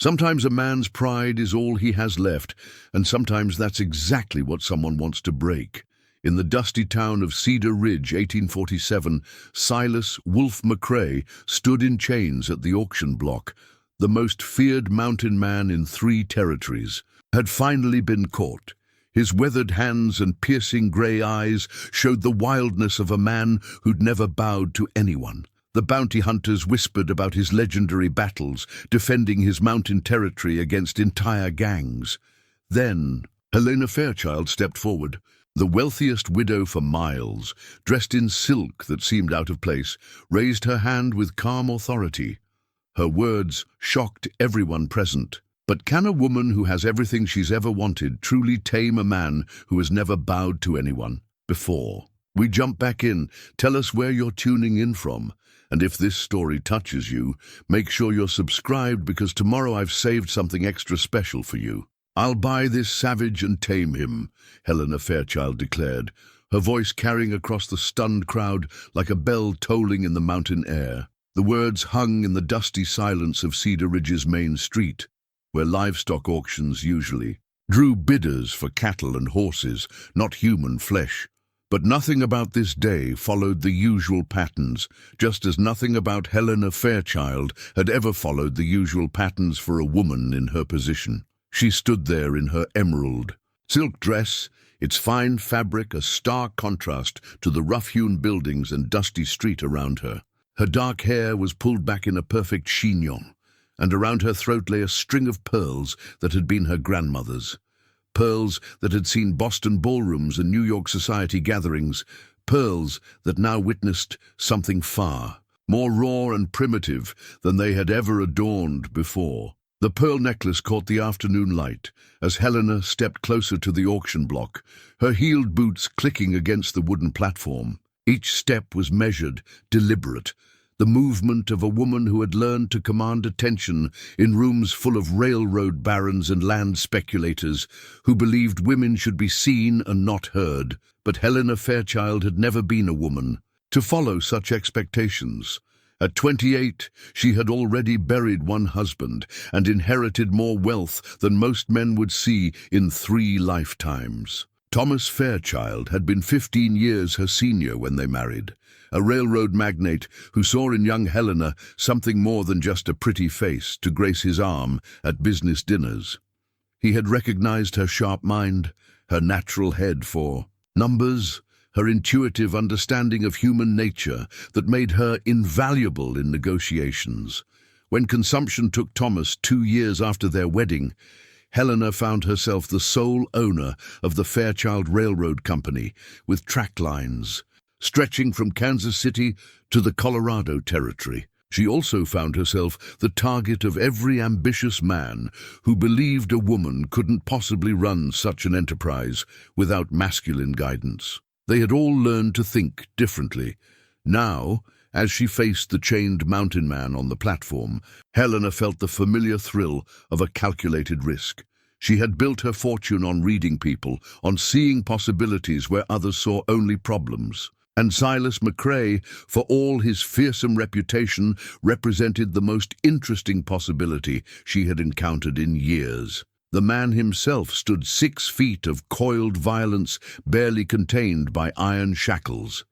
Sometimes a man's pride is all he has left, and sometimes that's exactly what someone wants to break. In the dusty town of Cedar Ridge, 1847, Silas "Wolf" McCrae stood in chains at the auction block. The most feared mountain man in 3 territories had finally been caught. His weathered hands and piercing grey eyes showed the wildness of a man who'd never bowed to anyone. The bounty hunters whispered about his legendary battles, defending his mountain territory against entire gangs. Then, Helena Fairchild stepped forward, the wealthiest widow for miles, dressed in silk that seemed out of place, raised her hand with calm authority. Her words shocked everyone present. But can a woman who has everything she's ever wanted truly tame a man who has never bowed to anyone before? We jump back in. Tell us where you're tuning in from. And if this story touches you, make sure you're subscribed, because tomorrow I've saved something extra special for you. "I'll buy this savage and tame him," Helena Fairchild declared, her voice carrying across the stunned crowd like a bell tolling in the mountain air. The words hung in the dusty silence of Cedar Ridge's main street, where livestock auctions usually drew bidders for cattle and horses, not human flesh. But nothing about this day followed the usual patterns, just as nothing about Helena Fairchild had ever followed the usual patterns for a woman in her position. She stood there in her emerald silk dress, its fine fabric a stark contrast to the rough-hewn buildings and dusty street around her. Her dark hair was pulled back in a perfect chignon, and around her throat lay a string of pearls that had been her grandmother's. Pearls that had seen Boston ballrooms and New York society gatherings, pearls that now witnessed something far more raw and primitive than they had ever adorned before. The pearl necklace caught the afternoon light as Helena stepped closer to the auction block, her heeled boots clicking against the wooden platform. Each step was measured, deliberate, the movement of a woman who had learned to command attention in rooms full of railroad barons and land speculators who believed women should be seen and not heard. But Helena Fairchild had never been a woman to follow such expectations. At 28, she had already buried one husband and inherited more wealth than most men would see in 3 lifetimes. Thomas Fairchild had been 15 years her senior when they married, a railroad magnate who saw in young Helena something more than just a pretty face to grace his arm at business dinners. He had recognized her sharp mind, her natural head for numbers, her intuitive understanding of human nature that made her invaluable in negotiations. When consumption took Thomas 2 years after their wedding, Helena found herself the sole owner of the Fairchild Railroad Company, with track lines stretching from Kansas City to the Colorado Territory. She also found herself the target of every ambitious man who believed a woman couldn't possibly run such an enterprise without masculine guidance. They had all learned to think differently. Now, as she faced the chained mountain man on the platform, Helena felt the familiar thrill of a calculated risk. She had built her fortune on reading people, on seeing possibilities where others saw only problems. And Silas McCrae, for all his fearsome reputation, represented the most interesting possibility she had encountered in years. The man himself stood 6 feet of coiled violence, barely contained by iron shackles.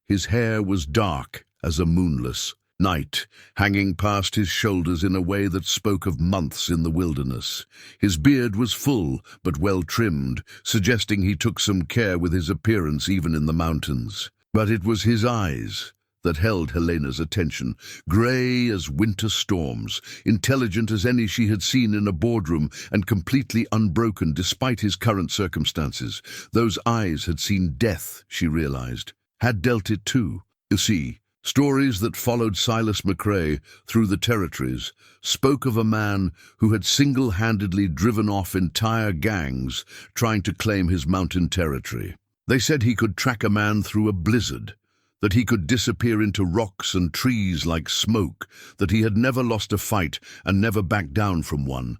His hair was dark as a moonless night, hanging past his shoulders in a way that spoke of months in the wilderness. His beard was full but well trimmed, suggesting he took some care with his appearance even in the mountains. But it was his eyes that held Helena's attention, grey as winter storms, intelligent as any she had seen in a boardroom, and completely unbroken despite his current circumstances. Those eyes had seen death, she realized, had dealt it too. You see, stories that followed Silas McCrae through the territories spoke of a man who had single-handedly driven off entire gangs trying to claim his mountain territory. They said he could track a man through a blizzard, that he could disappear into rocks and trees like smoke, that he had never lost a fight and never backed down from one.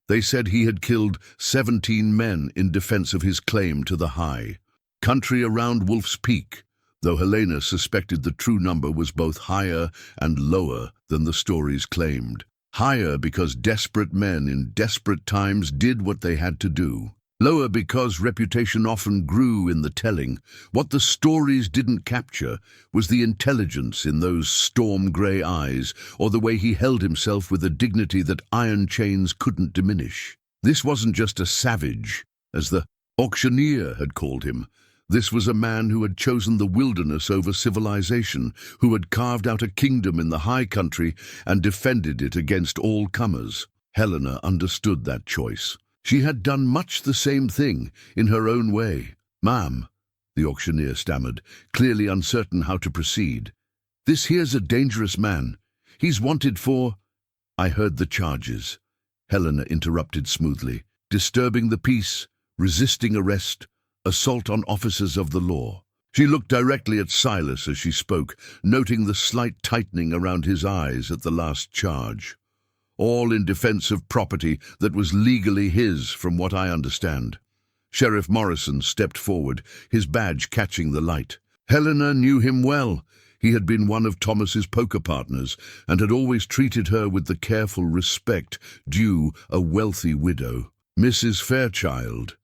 They said he had killed 17 men in defense of his claim to the high country around Wolf's Peak, though Helena suspected the true number was both higher and lower than the stories claimed. Higher because desperate men in desperate times did what they had to do. Lower because reputation often grew in the telling. What the stories didn't capture was the intelligence in those storm-grey eyes, or the way he held himself with a dignity that iron chains couldn't diminish. This wasn't just a savage, as the auctioneer had called him. This was a man who had chosen the wilderness over civilization, who had carved out a kingdom in the high country and defended it against all comers. Helena understood that choice. She had done much the same thing, in her own way. "Ma'am," the auctioneer stammered, clearly uncertain how to proceed. "This here's a dangerous man. He's wanted for—" "I heard the charges," Helena interrupted smoothly. "Disturbing the peace, resisting arrest, assault on officers of the law." She looked directly at Silas as she spoke, noting the slight tightening around his eyes at the last charge. "All in defense of property that was legally his, from what I understand." Sheriff Morrison stepped forward, his badge catching the light. Helena knew him well. He had been one of Thomas's poker partners and had always treated her with the careful respect due a wealthy widow. "Mrs. Fairchild,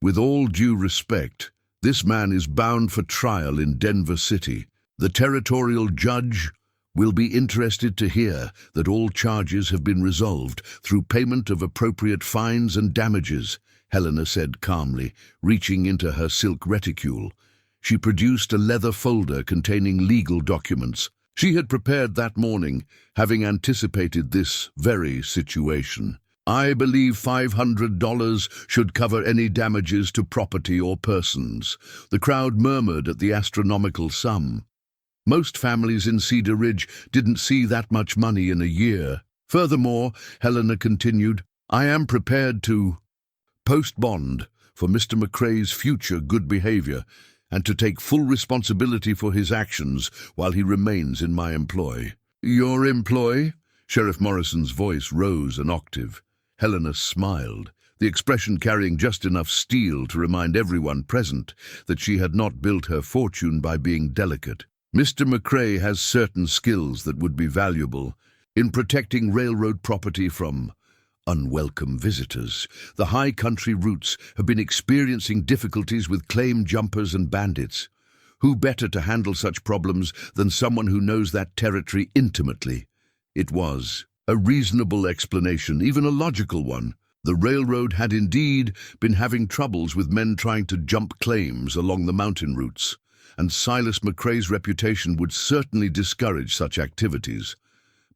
with all due respect, this man is bound for trial in Denver City. The territorial judge will be interested to hear that all charges have been resolved through payment of appropriate fines and damages," Helena said calmly, reaching into her silk reticule. She produced a leather folder containing legal documents. She had prepared that morning, having anticipated this very situation. "I believe $500 should cover any damages to property or persons." The crowd murmured at the astronomical sum. Most families in Cedar Ridge didn't see that much money in a year. Furthermore, Helena continued, "I am prepared to post bond for Mr. McCrae's future good behavior and to take full responsibility for his actions while he remains in my employ." "Your employ?" Sheriff Morrison's voice rose an octave. Helena smiled, the expression carrying just enough steel to remind everyone present that she had not built her fortune by being delicate. "Mr. McCrae has certain skills that would be valuable in protecting railroad property from unwelcome visitors. The high country routes have been experiencing difficulties with claim jumpers and bandits. Who better to handle such problems than someone who knows that territory intimately?" It was a reasonable explanation, even a logical one. The railroad had indeed been having troubles with men trying to jump claims along the mountain routes, and Silas McCrae's reputation would certainly discourage such activities.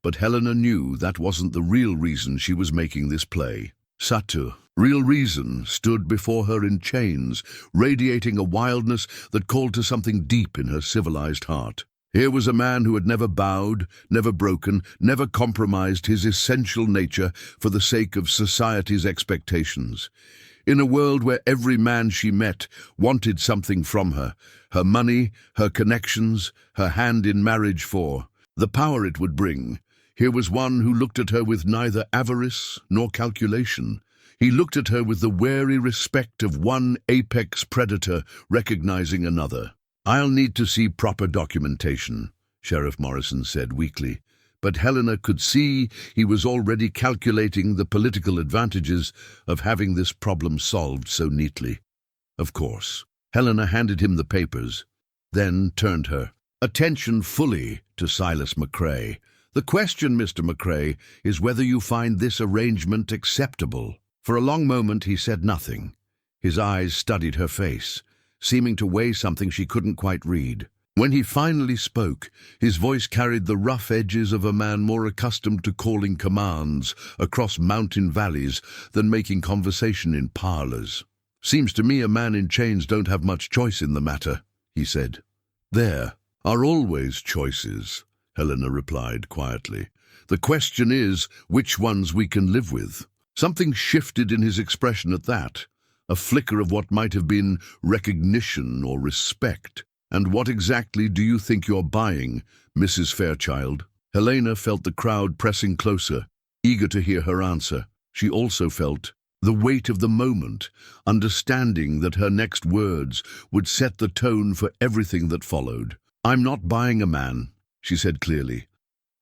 But Helena knew that wasn't the real reason she was making this play. Satu, real reason, stood before her in chains, radiating a wildness that called to something deep in her civilized heart. Here was a man who had never bowed, never broken, never compromised his essential nature for the sake of society's expectations. In a world where every man she met wanted something from her money, her connections, her hand in marriage for the power it would bring, here was one who looked at her with neither avarice nor calculation. He looked at her with the wary respect of one apex predator recognizing another. "I'll need to see proper documentation," Sheriff Morrison said weakly, but Helena could see he was already calculating the political advantages of having this problem solved so neatly. "Of course." Helena handed him the papers, then turned her attention fully to Silas McCrae. "The question, Mr. McCrae, is whether you find this arrangement acceptable." For a long moment he said nothing. His eyes studied her face, seeming to weigh something she couldn't quite read. When he finally spoke, his voice carried the rough edges of a man more accustomed to calling commands across mountain valleys than making conversation in parlors. "Seems to me a man in chains don't have much choice in the matter," he said. "There are always choices," Helena replied quietly. "The question is which ones we can live with." Something shifted in his expression at that. A flicker of what might have been recognition or respect. "And what exactly do you think you're buying, Mrs. Fairchild?" Helena felt the crowd pressing closer, eager to hear her answer. She also felt the weight of the moment, understanding that her next words would set the tone for everything that followed. "I'm not buying a man," she said clearly.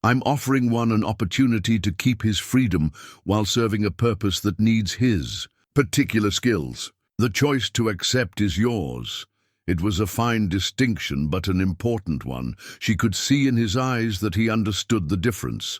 I'm offering one an opportunity to keep his freedom while serving a purpose that needs his particular skills. The choice to accept is yours. It was a fine distinction, but an important one. She could see in his eyes that he understood the difference.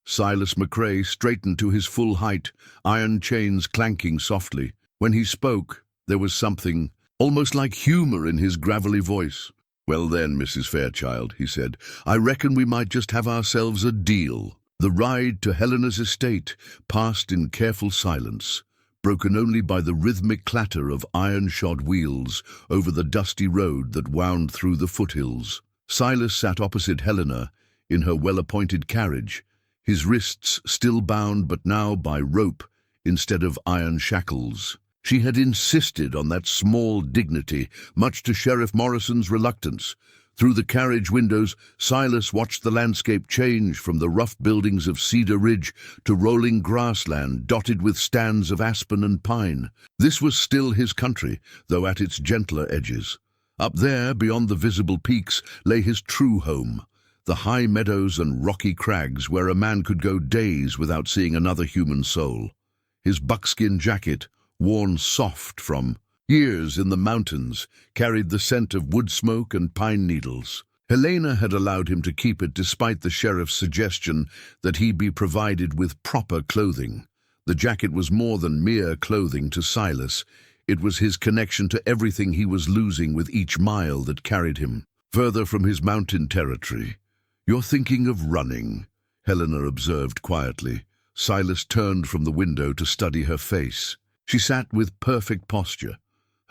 Silas McCrae straightened to his full height, iron chains clanking softly. When he spoke, there was something almost like humor in his gravelly voice. "Well then, Mrs. Fairchild," he said, "I reckon we might just have ourselves a deal." The ride to Helena's estate passed in careful silence, broken only by the rhythmic clatter of iron-shod wheels over the dusty road that wound through the foothills. Silas sat opposite Helena in her well-appointed carriage, his wrists still bound but now by rope instead of iron shackles. She had insisted on that small dignity, much to Sheriff Morrison's reluctance. Through the carriage windows, Silas watched the landscape change from the rough buildings of Cedar Ridge to rolling grassland dotted with stands of aspen and pine. This was still his country, though at its gentler edges. Up there, beyond the visible peaks, lay his true home, the high meadows and rocky crags where a man could go days without seeing another human soul. His buckskin jacket, worn soft from years in the mountains, carried the scent of wood smoke and pine needles. Helena had allowed him to keep it despite the sheriff's suggestion that he be provided with proper clothing. The jacket was more than mere clothing to Silas. It was his connection to everything he was losing with each mile that carried him further from his mountain territory. "You're thinking of running," Helena observed quietly. Silas turned from the window to study her face. She sat with perfect posture,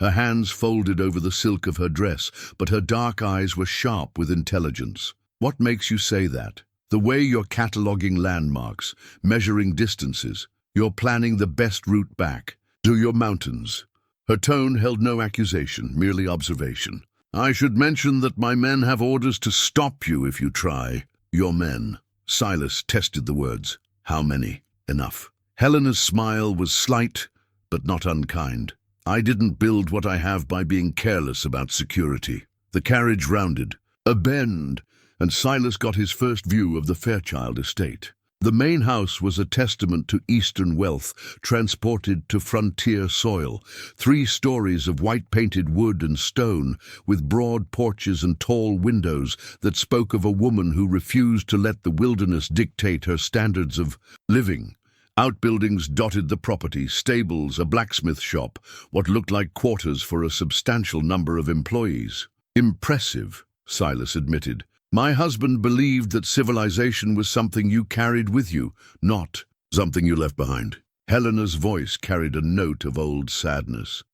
her hands folded over the silk of her dress, but her dark eyes were sharp with intelligence. "What makes you say that?" "The way you're cataloguing landmarks, measuring distances. You're planning the best route back to your mountains." Her tone held no accusation, merely observation. "I should mention that my men have orders to stop you if you try." "Your men?" Silas tested the words. "How many?" "Enough." Helena's smile was slight, but not unkind. "I didn't build what I have by being careless about security." The carriage rounded a bend, and Silas got his first view of the Fairchild estate. The main house was a testament to Eastern wealth, transported to frontier soil. 3 stories of white-painted wood and stone, with broad porches and tall windows that spoke of a woman who refused to let the wilderness dictate her standards of living. Outbuildings dotted the property, stables, a blacksmith shop, what looked like quarters for a substantial number of employees. "Impressive," Silas admitted. "My husband believed that civilization was something you carried with you, not something you left behind." Helena's voice carried a note of old sadness.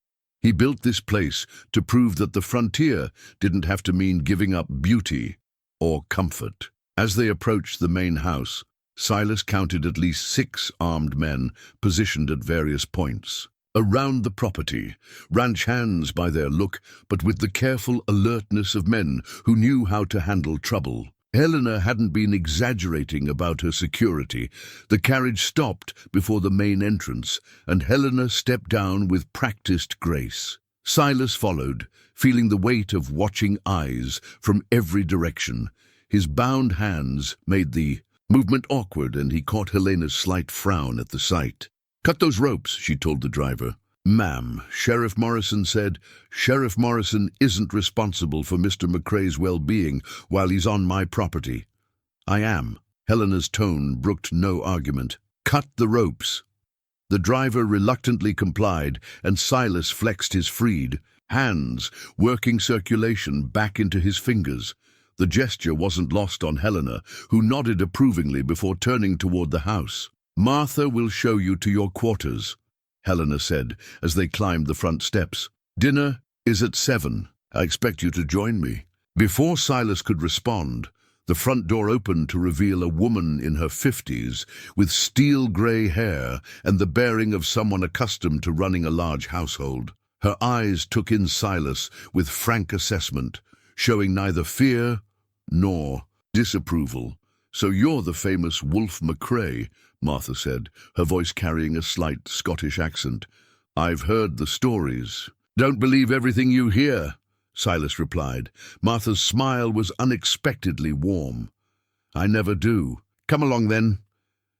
"He built this place to prove that the frontier didn't have to mean giving up beauty or comfort." As they approached the main house, Silas counted at least 6 armed men positioned at various points around the property, ranch hands by their look, but with the careful alertness of men who knew how to handle trouble. Helena hadn't been exaggerating about her security. The carriage stopped before the main entrance, and Helena stepped down with practiced grace. Silas followed, feeling the weight of watching eyes from every direction. His bound hands made the movement awkward, and he caught Helena's slight frown at the sight. "Cut those ropes," she told the driver. "Ma'am," Sheriff Morrison said, "Sheriff Morrison isn't responsible for Mr. McCrae's well-being while he's on my property." "I am." Helena's tone brooked no argument. "Cut the ropes." The driver reluctantly complied, and Silas flexed his freed hands, working circulation back into his fingers. The gesture wasn't lost on Helena, who nodded approvingly before turning toward the house. "Martha will show you to your quarters," Helena said as they climbed the front steps. "Dinner is at 7. I expect you to join me." Before Silas could respond, the front door opened to reveal a woman in her 50s with steel-gray hair and the bearing of someone accustomed to running a large household. Her eyes took in Silas with frank assessment, showing neither fear nor disapproval. "So you're the famous Wolf McCrae," Martha said, her voice carrying a slight Scottish accent. "I've heard the stories." "Don't believe everything you hear," Silas replied. Martha's smile was unexpectedly warm. I never do. Come along then.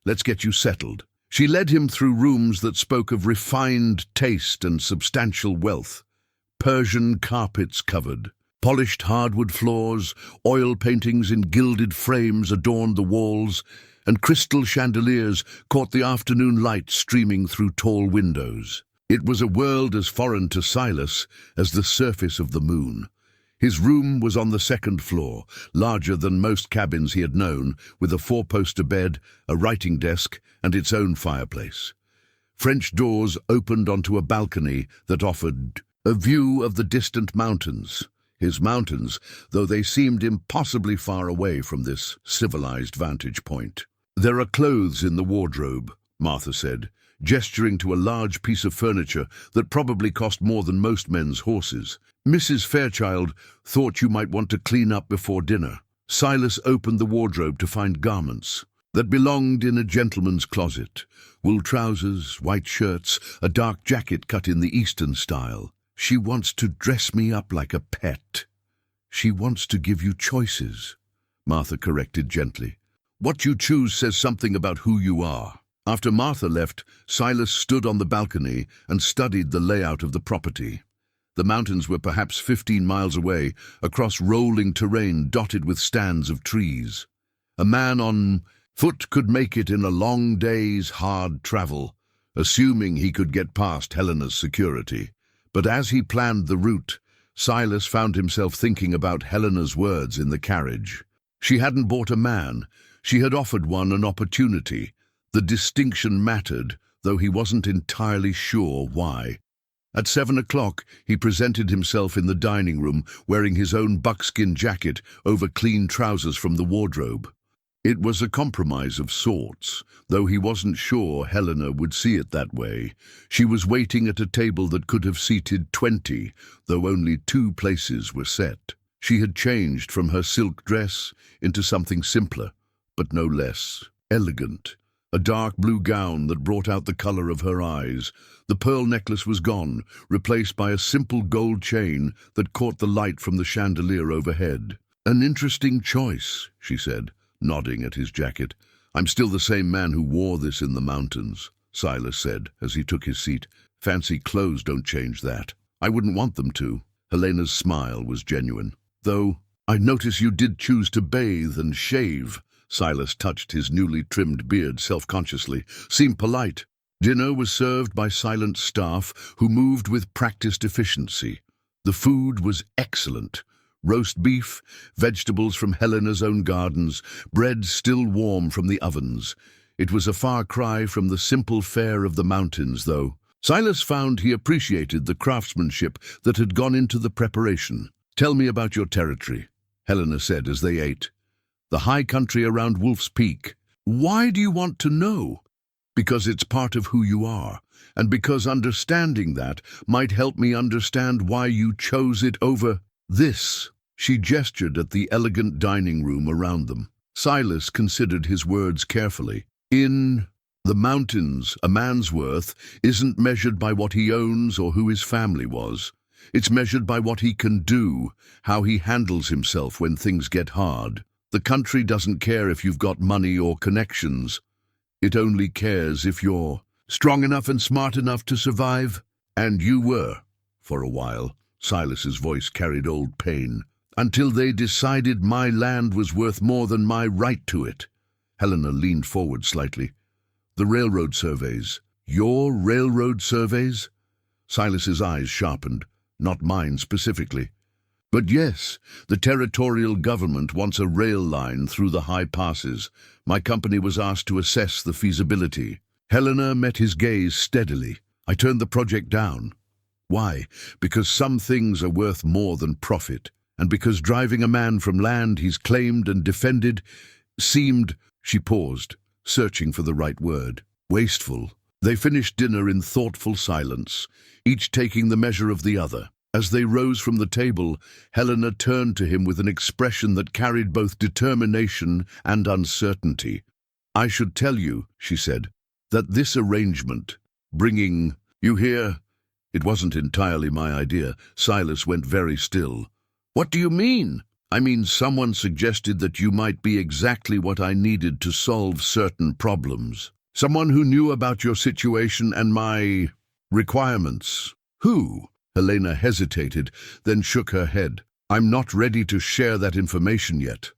Let's get you settled. She led him through rooms that spoke of refined taste and substantial wealth. Persian carpets covered, polished hardwood floors, oil paintings in gilded frames adorned the walls, and crystal chandeliers caught the afternoon light streaming through tall windows. It was a world as foreign to Silas as the surface of the moon. His room was on the second floor, larger than most cabins he had known, with a four-poster bed, a writing desk, and its own fireplace. French doors opened onto a balcony that offered a view of the distant mountains. His mountains, though they seemed impossibly far away from this civilized vantage point. "There are clothes in the wardrobe," Martha said, gesturing to a large piece of furniture that probably cost more than most men's horses. "Mrs. Fairchild thought you might want to clean up before dinner." Silas opened the wardrobe to find garments that belonged in a gentleman's closet. Wool trousers, white shirts, a dark jacket cut in the Eastern style. "She wants to dress me up like a pet." "She wants to give you choices," Martha corrected gently. "What you choose says something about who you are." After Martha left, Silas stood on the balcony and studied the layout of the property. The mountains were perhaps 15 miles away, across rolling terrain dotted with stands of trees. A man on foot could make it in a long day's hard travel, assuming he could get past Helena's security. But as he planned the route, Silas found himself thinking about Helena's words in the carriage. She hadn't bought a man. She had offered one an opportunity. The distinction mattered, though he wasn't entirely sure why. At 7 o'clock, he presented himself in the dining room, wearing his own buckskin jacket over clean trousers from the wardrobe. It was a compromise of sorts, though he wasn't sure Helena would see it that way. She was waiting at a table that could have seated 20, though only 2 places were set. She had changed from her silk dress into something simpler, but no less elegant. A dark blue gown that brought out the color of her eyes. The pearl necklace was gone, replaced by a simple gold chain that caught the light from the chandelier overhead. "An interesting choice," she said, nodding at his jacket. "I'm still the same man who wore this in the mountains," Silas said as he took his seat. "Fancy clothes don't change that. I wouldn't want them to." Helena's smile was genuine. "Though I notice you did choose to bathe and shave." Silas touched his newly trimmed beard self-consciously. "Seemed polite." Dinner was served by silent staff who moved with practiced efficiency. The food was excellent. Roast beef, vegetables from Helena's own gardens, bread still warm from the ovens. It was a far cry from the simple fare of the mountains, though. Silas found he appreciated the craftsmanship that had gone into the preparation. "Tell me about your territory," Helena said as they ate. "The high country around Wolf's Peak." "Why do you want to know?" "Because it's part of who you are, and because understanding that might help me understand why you chose it over this." She gestured at the elegant dining room around them. Silas considered his words carefully. "In the mountains, a man's worth isn't measured by what he owns or who his family was. It's measured by what he can do, how he handles himself when things get hard. The country doesn't care if you've got money or connections. It only cares if you're strong enough and smart enough to survive." "And you were, for a while." Silas's voice carried old pain. "Until they decided my land was worth more than my right to it." Helena leaned forward slightly. "The railroad surveys." "Your railroad surveys?" Silas's eyes sharpened. "Not mine specifically." "But yes, the territorial government wants a rail line through the high passes. My company was asked to assess the feasibility." Helena met his gaze steadily. "I turned the project down." "Why?" "Because some things are worth more than profit, and because driving a man from land he's claimed and defended seemed—" She paused, searching for the right word. "Wasteful." They finished dinner in thoughtful silence, each taking the measure of the other. As they rose from the table, Helena turned to him with an expression that carried both determination and uncertainty. "I should tell you," she said, "that this arrangement, bringing you here, it wasn't entirely my idea." Silas went very still. "What do you mean?" I mean, someone suggested that you might be exactly what I needed to solve certain problems. Someone who knew about your situation and my requirements. Who? Helena hesitated, then shook her head. I'm not ready to share that information yet.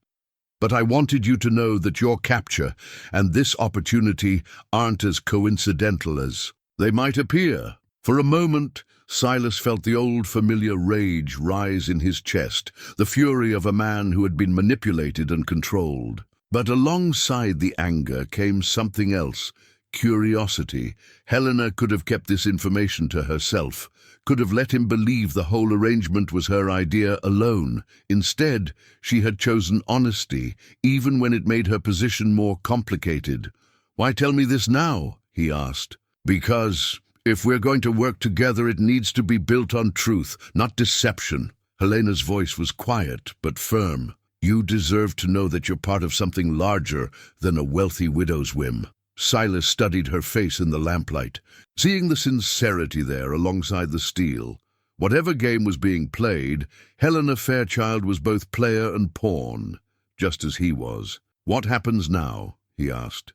But I wanted you to know that your capture and this opportunity aren't as coincidental as they might appear. For a moment, Silas felt the old familiar rage rise in his chest, the fury of a man who had been manipulated and controlled. But alongside the anger came something else, curiosity. Helena could have kept this information to herself, could have let him believe the whole arrangement was her idea alone. Instead, she had chosen honesty, even when it made her position more complicated. "Why tell me this now?" he asked. "Because if we're going to work together, it needs to be built on truth, not deception." Helena's voice was quiet but firm. "You deserve to know that you're part of something larger than a wealthy widow's whim." Silas studied her face in the lamplight, seeing the sincerity there alongside the steel. Whatever game was being played, Helena Fairchild was both player and pawn, just as he was. "What happens now?" he asked.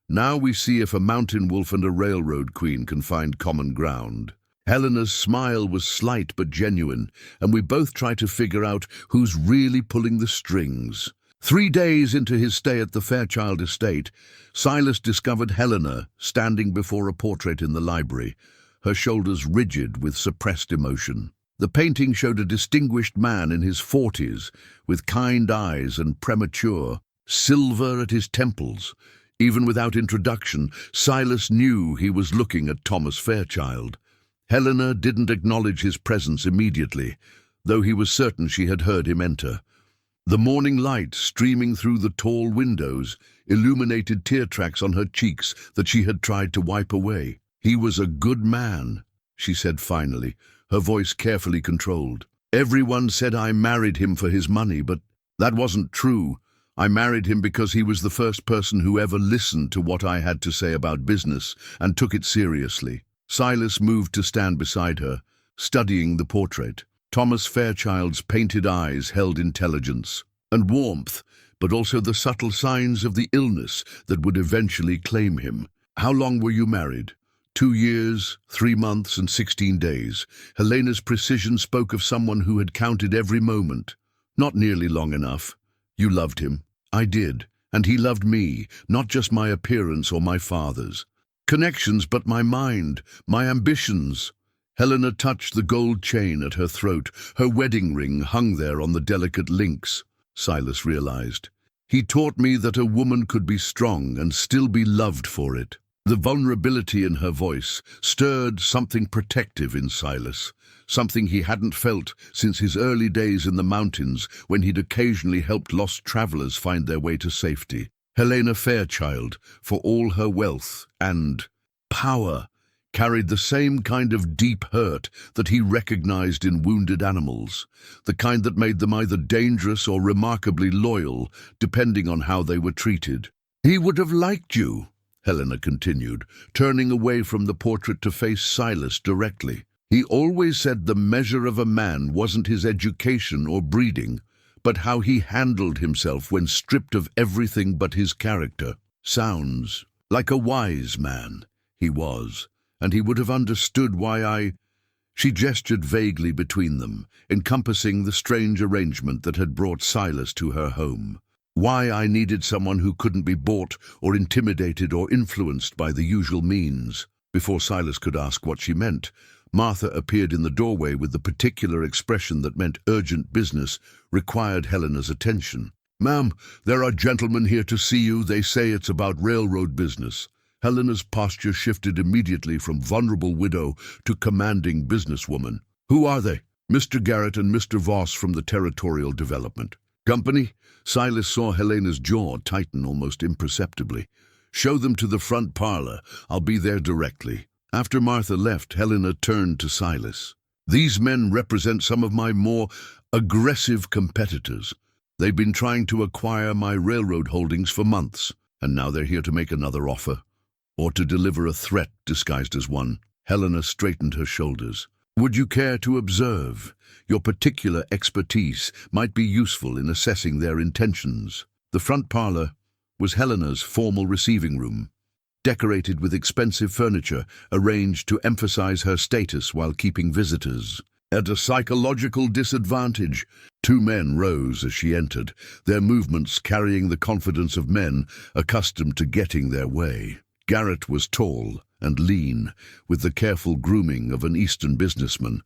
"Now we see if a mountain wolf and a railroad queen can find common ground." Helena's smile was slight but genuine, and we both try to figure out who's really pulling the strings. 3 days into his stay at the Fairchild estate, Silas discovered Helena standing before a portrait in the library, her shoulders rigid with suppressed emotion. The painting showed a distinguished man in his 40s, with kind eyes and premature silver at his temples. Even without introduction, Silas knew he was looking at Thomas Fairchild. Helena didn't acknowledge his presence immediately, though he was certain she had heard him enter. The morning light streaming through the tall windows illuminated tear tracks on her cheeks that she had tried to wipe away. "He was a good man," she said finally, her voice carefully controlled. "Everyone said I married him for his money, but that wasn't true. I married him because he was the first person who ever listened to what I had to say about business and took it seriously." Silas moved to stand beside her, studying the portrait. Thomas Fairchild's painted eyes held intelligence and warmth, but also the subtle signs of the illness that would eventually claim him. "How long were you married?" 2 years, 3 months, and 16 days. Helena's precision spoke of someone who had counted every moment. "Not nearly long enough." "You loved him." "I did, and he loved me, not just my appearance or my father's connections, but my mind, my ambitions." Helena touched the gold chain at her throat. Her wedding ring hung there on the delicate links, Silas realized. "He taught me that a woman could be strong and still be loved for it." The vulnerability in her voice stirred something protective in Silas, something he hadn't felt since his early days in the mountains when he'd occasionally helped lost travelers find their way to safety. Helena Fairchild, for all her wealth and power, carried the same kind of deep hurt that he recognized in wounded animals, the kind that made them either dangerous or remarkably loyal, depending on how they were treated. "He would have liked you," Helena continued, turning away from the portrait to face Silas directly. "He always said the measure of a man wasn't his education or breeding, but how he handled himself when stripped of everything but his character. Sounds like a wise man. He was. And he would have understood why I—" She gestured vaguely between them, encompassing the strange arrangement that had brought Silas to her home. "Why I needed someone who couldn't be bought or intimidated or influenced by the usual means." Before Silas could ask what she meant, Martha appeared in the doorway with the particular expression that meant urgent business required Helena's attention. "Ma'am, there are gentlemen here to see you. They say it's about railroad business." Helena's posture shifted immediately from vulnerable widow to commanding businesswoman. "Who are they?" "Mr. Garrett and Mr. Voss from the Territorial Development Company." Silas saw Helena's jaw tighten almost imperceptibly. "Show them to the front parlor. I'll be there directly." After Martha left, Helena turned to Silas. "These men represent some of my more aggressive competitors. They've been trying to acquire my railroad holdings for months, and now they're here to make another offer, or to deliver a threat disguised as one." Helena straightened her shoulders. Would you care to observe? Your particular expertise might be useful in assessing their intentions. The front parlor was Helena's formal receiving room, decorated with expensive furniture arranged to emphasize her status while keeping visitors at a psychological disadvantage. Two men rose as she entered, their movements carrying the confidence of men accustomed to getting their way. Garrett was tall and lean, with the careful grooming of an Eastern businessman,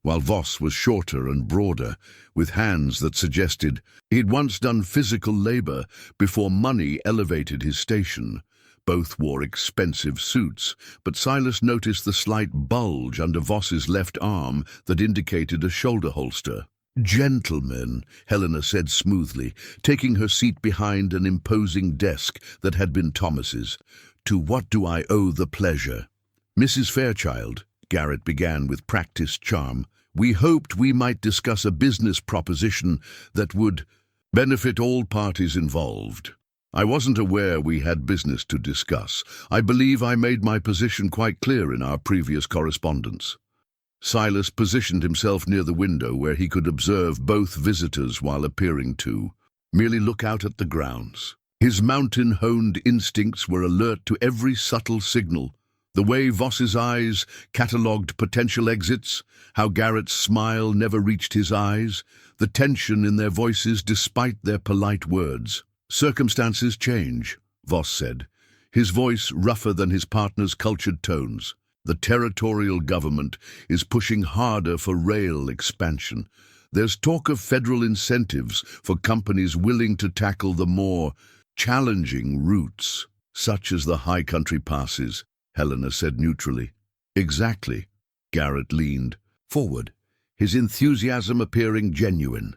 while Voss was shorter and broader, with hands that suggested he'd once done physical labor before money elevated his station. Both wore expensive suits, but Silas noticed the slight bulge under Voss's left arm that indicated a shoulder holster. "Gentlemen," Helena said smoothly, taking her seat behind an imposing desk that had been Thomas's. "To what do I owe the pleasure?" "Mrs. Fairchild," Garrett began with practiced charm, "we hoped we might discuss a business proposition that would benefit all parties involved." "I wasn't aware we had business to discuss. I believe I made my position quite clear in our previous correspondence." Silas positioned himself near the window where he could observe both visitors while appearing to merely look out at the grounds. His mountain-honed instincts were alert to every subtle signal. The way Voss's eyes catalogued potential exits, how Garrett's smile never reached his eyes, the tension in their voices despite their polite words. "Circumstances change," Voss said, his voice rougher than his partner's cultured tones. "The territorial government is pushing harder for rail expansion. There's talk of federal incentives for companies willing to tackle the more challenging routes, such as the high country passes," Helena said neutrally. "Exactly." Garrett leaned forward, his enthusiasm appearing genuine.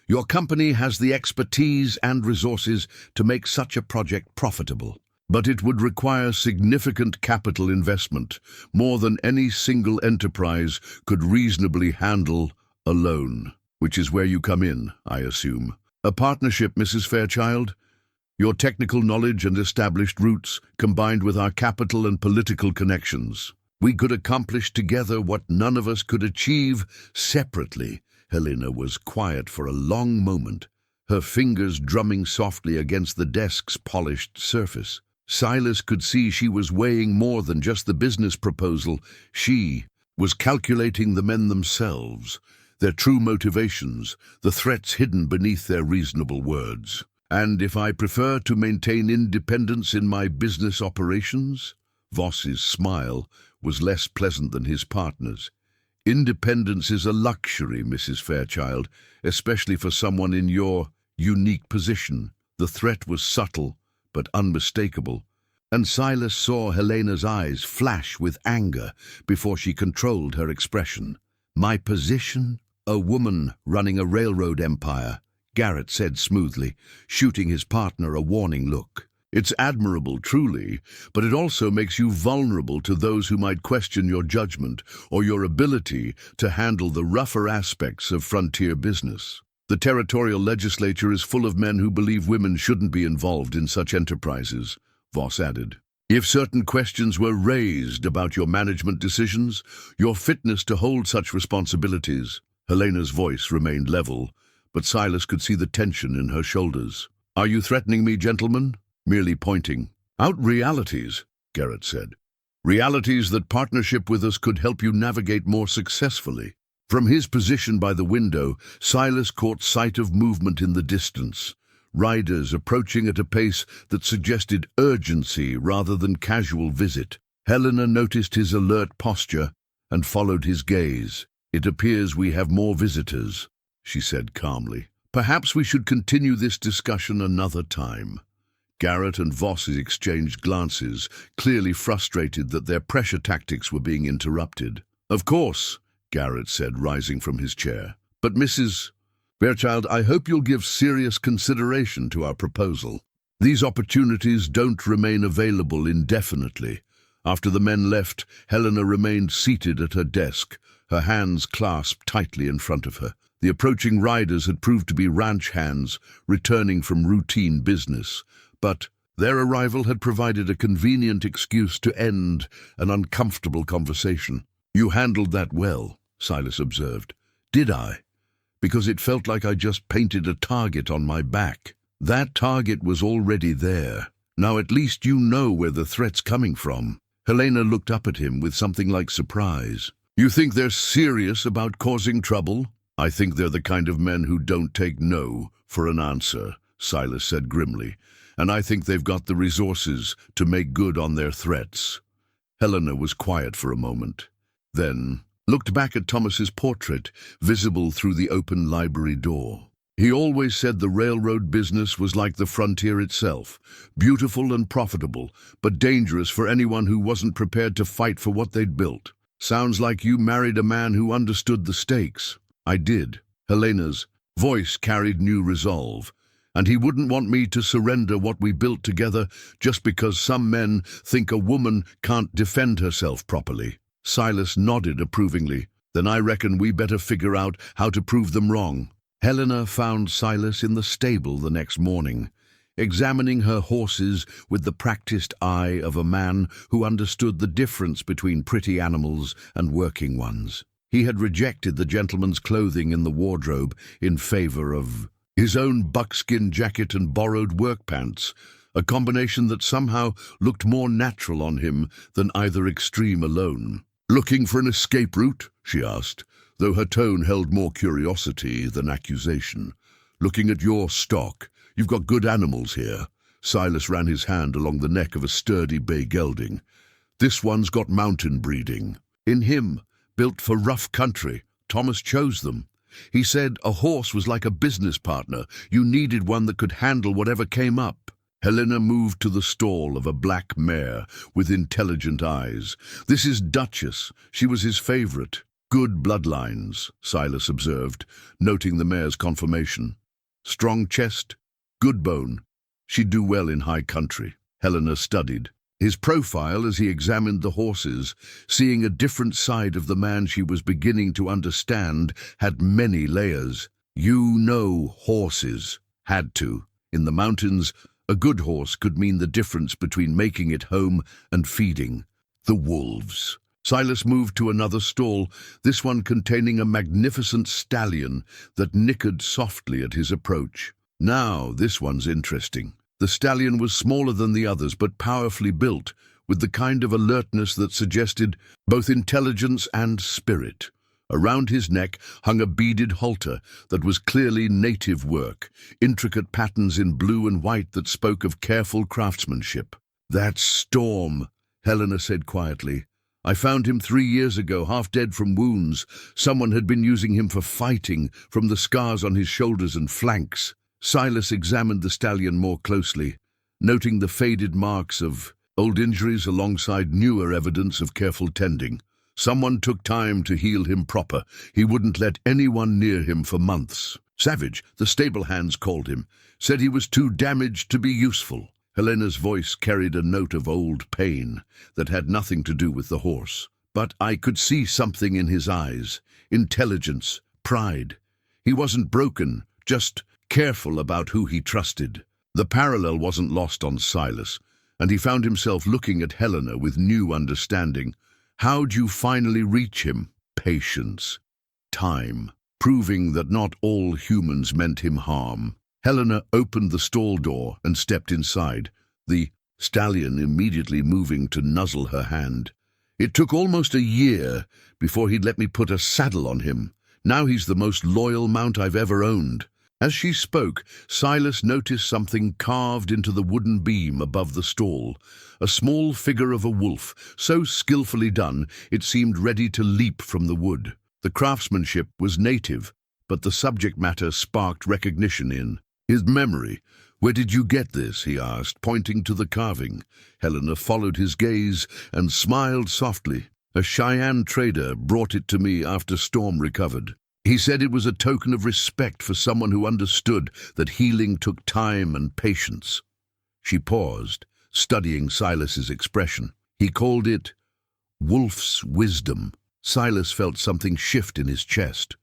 "Your company has the expertise and resources to make such a project profitable, but it would require significant capital investment, more than any single enterprise could reasonably handle alone, which is where you come in, I assume. A partnership, Mrs. Fairchild? Your technical knowledge and established roots, combined with our capital and political connections. We could accomplish together what none of us could achieve separately." Helena was quiet for a long moment, her fingers drumming softly against the desk's polished surface. Silas could see she was weighing more than just the business proposal. She was calculating the men themselves, their true motivations, the threats hidden beneath their reasonable words. "And if I prefer to maintain independence in my business operations?" Voss's smile was less pleasant than his partner's. "Independence is a luxury, Mrs. Fairchild, especially for someone in your unique position." The threat was subtle, but unmistakable, and Silas saw Helena's eyes flash with anger before she controlled her expression. "My position? A woman running a railroad empire," Garrett said smoothly, shooting his partner a warning look. "It's admirable, truly, but it also makes you vulnerable to those who might question your judgment or your ability to handle the rougher aspects of frontier business. The territorial legislature is full of men who believe women shouldn't be involved in such enterprises," Voss added. "If certain questions were raised about your management decisions, your fitness to hold such responsibilities." Helena's voice remained level, but Silas could see the tension in her shoulders. "Are you threatening me, gentlemen?" "Merely pointing out realities," Garrett said. "Realities that partnership with us could help you navigate more successfully." From his position by the window, Silas caught sight of movement in the distance, riders approaching at a pace that suggested urgency rather than casual visit. Helena noticed his alert posture and followed his gaze. "It appears we have more visitors," she said calmly. "Perhaps we should continue this discussion another time." Garrett and Voss exchanged glances, clearly frustrated that their pressure tactics were being interrupted. "Of course," Garrett said, rising from his chair. "But Mrs. Fairchild, I hope you'll give serious consideration to our proposal. These opportunities don't remain available indefinitely." After the men left, Helena remained seated at her desk, her hands clasped tightly in front of her. The approaching riders had proved to be ranch hands returning from routine business, but their arrival had provided a convenient excuse to end an uncomfortable conversation. "You handled that well," Silas observed. Did I? Because it felt like I just painted a target on my back. That target was already there. Now at least you know where the threat's coming from. Helena looked up at him with something like surprise. You think they're serious about causing trouble? I think they're the kind of men who don't take no for an answer, Silas said grimly, and I think they've got the resources to make good on their threats. Helena was quiet for a moment, then looked back at Thomas's portrait, visible through the open library door. He always said the railroad business was like the frontier itself, beautiful and profitable, but dangerous for anyone who wasn't prepared to fight for what they'd built. Sounds like you married a man who understood the stakes. I did. Helena's voice carried new resolve, and he wouldn't want me to surrender what we built together just because some men think a woman can't defend herself properly. Silas nodded approvingly. Then I reckon we better figure out how to prove them wrong. Helena found Silas in the stable the next morning, examining her horses with the practiced eye of a man who understood the difference between pretty animals and working ones. He had rejected the gentleman's clothing in the wardrobe in favor of his own buckskin jacket and borrowed work pants, a combination that somehow looked more natural on him than either extreme alone. Looking for an escape route? She asked, though her tone held more curiosity than accusation. Looking at your stock, you've got good animals here. Silas ran his hand along the neck of a sturdy bay gelding. This one's got mountain breeding. In him, built for rough country, Thomas chose them. He said a horse was like a business partner. You needed one that could handle whatever came up. Helena moved to the stall of a black mare with intelligent eyes. This is Duchess. She was his favorite. Good bloodlines, Silas observed, noting the mare's conformation. Strong chest, good bone. She'd do well in high country. Helena studied his profile as he examined the horses, seeing a different side of the man she was beginning to understand had many layers. You know horses. Had to. In the mountains, a good horse could mean the difference between making it home and feeding. The wolves. Silas moved to another stall, this one containing a magnificent stallion that nickered softly at his approach. Now, this one's interesting. The stallion was smaller than the others, but powerfully built, with the kind of alertness that suggested both intelligence and spirit. Around his neck hung a beaded halter that was clearly native work, intricate patterns in blue and white that spoke of careful craftsmanship. That's Storm, Helena said quietly. I found him 3 years ago, half dead from wounds. Someone had been using him for fighting, from the scars on his shoulders and flanks. Silas examined the stallion more closely, noting the faded marks of old injuries alongside newer evidence of careful tending. Someone took time to heal him proper. He wouldn't let anyone near him for months. Savage, the stable hands called him, said he was too damaged to be useful. Helena's voice carried a note of old pain that had nothing to do with the horse. But I could see something in his eyes, intelligence, pride. He wasn't broken, just careful about who he trusted. The parallel wasn't lost on Silas, and he found himself looking at Helena with new understanding. How'd you finally reach him? Patience. Time. Proving that not all humans meant him harm. Helena opened the stall door and stepped inside, the stallion immediately moving to nuzzle her hand. It took almost a year before he'd let me put a saddle on him. Now he's the most loyal mount I've ever owned. As she spoke, Silas noticed something carved into the wooden beam above the stall, a small figure of a wolf, so skillfully done it seemed ready to leap from the wood. The craftsmanship was native, but the subject matter sparked recognition in his memory. Where did you get this? He asked, pointing to the carving. Helena followed his gaze and smiled softly. A Cheyenne trader brought it to me after Storm recovered. He said it was a token of respect for someone who understood that healing took time and patience. She paused, studying Silas's expression. He called it wolf's wisdom. Silas felt something shift in his chest,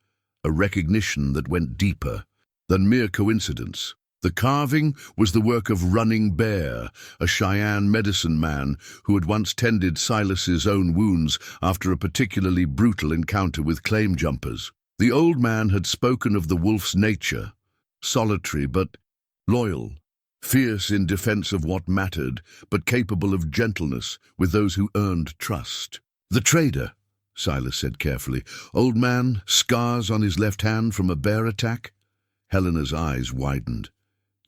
a recognition that went deeper than mere coincidence. The carving was the work of Running Bear, a Cheyenne medicine man who had once tended Silas's own wounds after a particularly brutal encounter with claim jumpers. The old man had spoken of the wolf's nature, solitary but loyal, fierce in defense of what mattered, but capable of gentleness with those who earned trust. "The trader," Silas said carefully. "Old man, scars on his left hand from a bear attack?" Helena's eyes widened.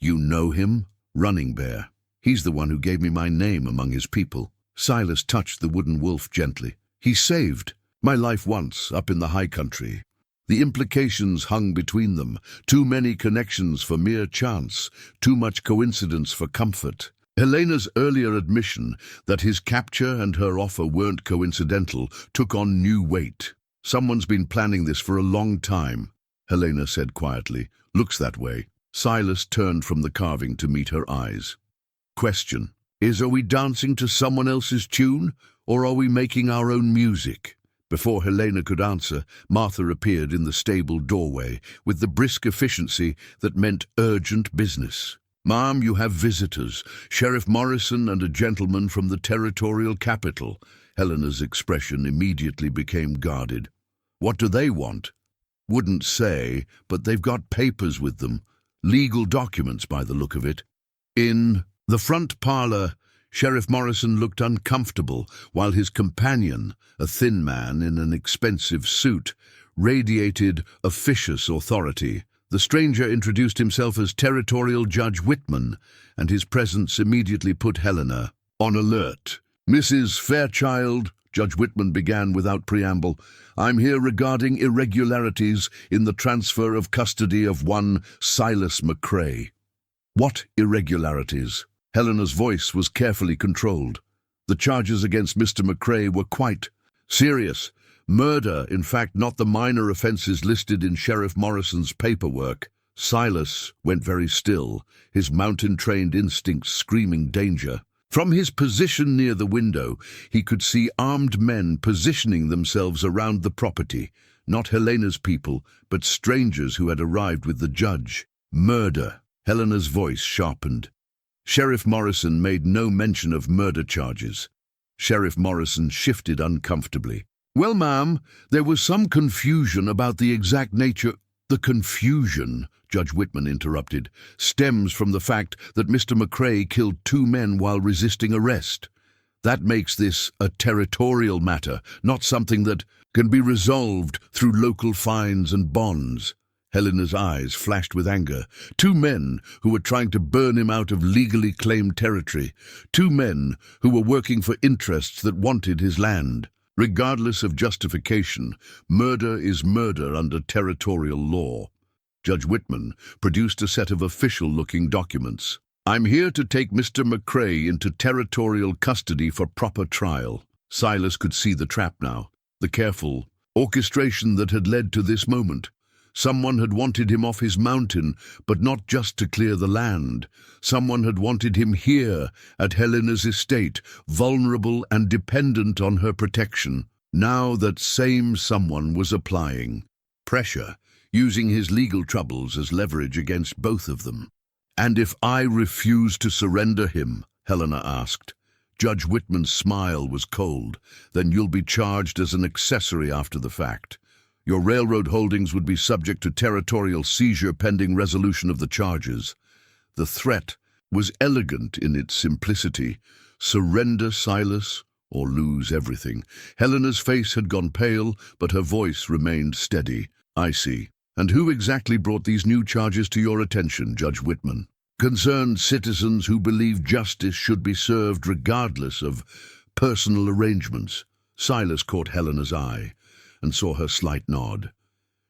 "You know him?" "Running Bear. He's the one who gave me my name among his people." Silas touched the wooden wolf gently. "He saved my life once up in the high country. The implications hung between them. Too many connections for mere chance, too much coincidence for comfort." Helena's earlier admission that his capture and her offer weren't coincidental took on new weight. "Someone's been planning this for a long time," Helena said quietly. "Looks that way." Silas turned from the carving to meet her eyes. "Question. Are we dancing to someone else's tune, or are we making our own music?" Before Helena could answer, Martha appeared in the stable doorway with the brisk efficiency that meant urgent business. "Ma'am, you have visitors. Sheriff Morrison and a gentleman from the territorial capital." Helena's expression immediately became guarded. "What do they want?" "Wouldn't say, but they've got papers with them. Legal documents by the look of it." In the front parlor, Sheriff Morrison looked uncomfortable, while his companion, a thin man in an expensive suit, radiated officious authority. The stranger introduced himself as Territorial Judge Whitman, and his presence immediately put Helena on alert. "Mrs. Fairchild," Judge Whitman began without preamble, "I'm here regarding irregularities in the transfer of custody of one Silas McCrae." "What irregularities?" Helena's voice was carefully controlled. The charges against Mr. McCrae were quite serious. Murder, in fact, not the minor offenses listed in Sheriff Morrison's paperwork. Silas went very still, his mountain-trained instincts screaming danger. From his position near the window, he could see armed men positioning themselves around the property, not Helena's people, but strangers who had arrived with the judge. "Murder." Helena's voice sharpened. Sheriff Morrison made no mention of murder charges. Sheriff Morrison shifted uncomfortably. "Well, ma'am, there was some confusion about the exact nature—" "The confusion," Judge Whitman interrupted, "stems from the fact that Mr. McCrae killed 2 men while resisting arrest. That makes this a territorial matter, not something that can be resolved through local fines and bonds." Helena's eyes flashed with anger. 2 men who were trying to burn him out of legally claimed territory. 2 men who were working for interests that wanted his land. Regardless of justification, murder is murder under territorial law. Judge Whitman produced a set of official-looking documents. "I'm here to take Mr. McCrae into territorial custody for proper trial." Silas could see the trap now, the careful orchestration that had led to this moment. Someone had wanted him off his mountain, but not just to clear the land. Someone had wanted him here, at Helena's estate, vulnerable and dependent on her protection. Now that same someone was applying pressure, using his legal troubles as leverage against both of them. "And if I refuse to surrender him?" Helena asked. Judge Whitman's smile was cold. "Then you'll be charged as an accessory after the fact. Your railroad holdings would be subject to territorial seizure pending resolution of the charges." The threat was elegant in its simplicity. Surrender, Silas, or lose everything. Helena's face had gone pale, but her voice remained steady. "I see. And who exactly brought these new charges to your attention, Judge Whitman?" "Concerned citizens who believe justice should be served regardless of personal arrangements." Silas caught Helena's eye and saw her slight nod.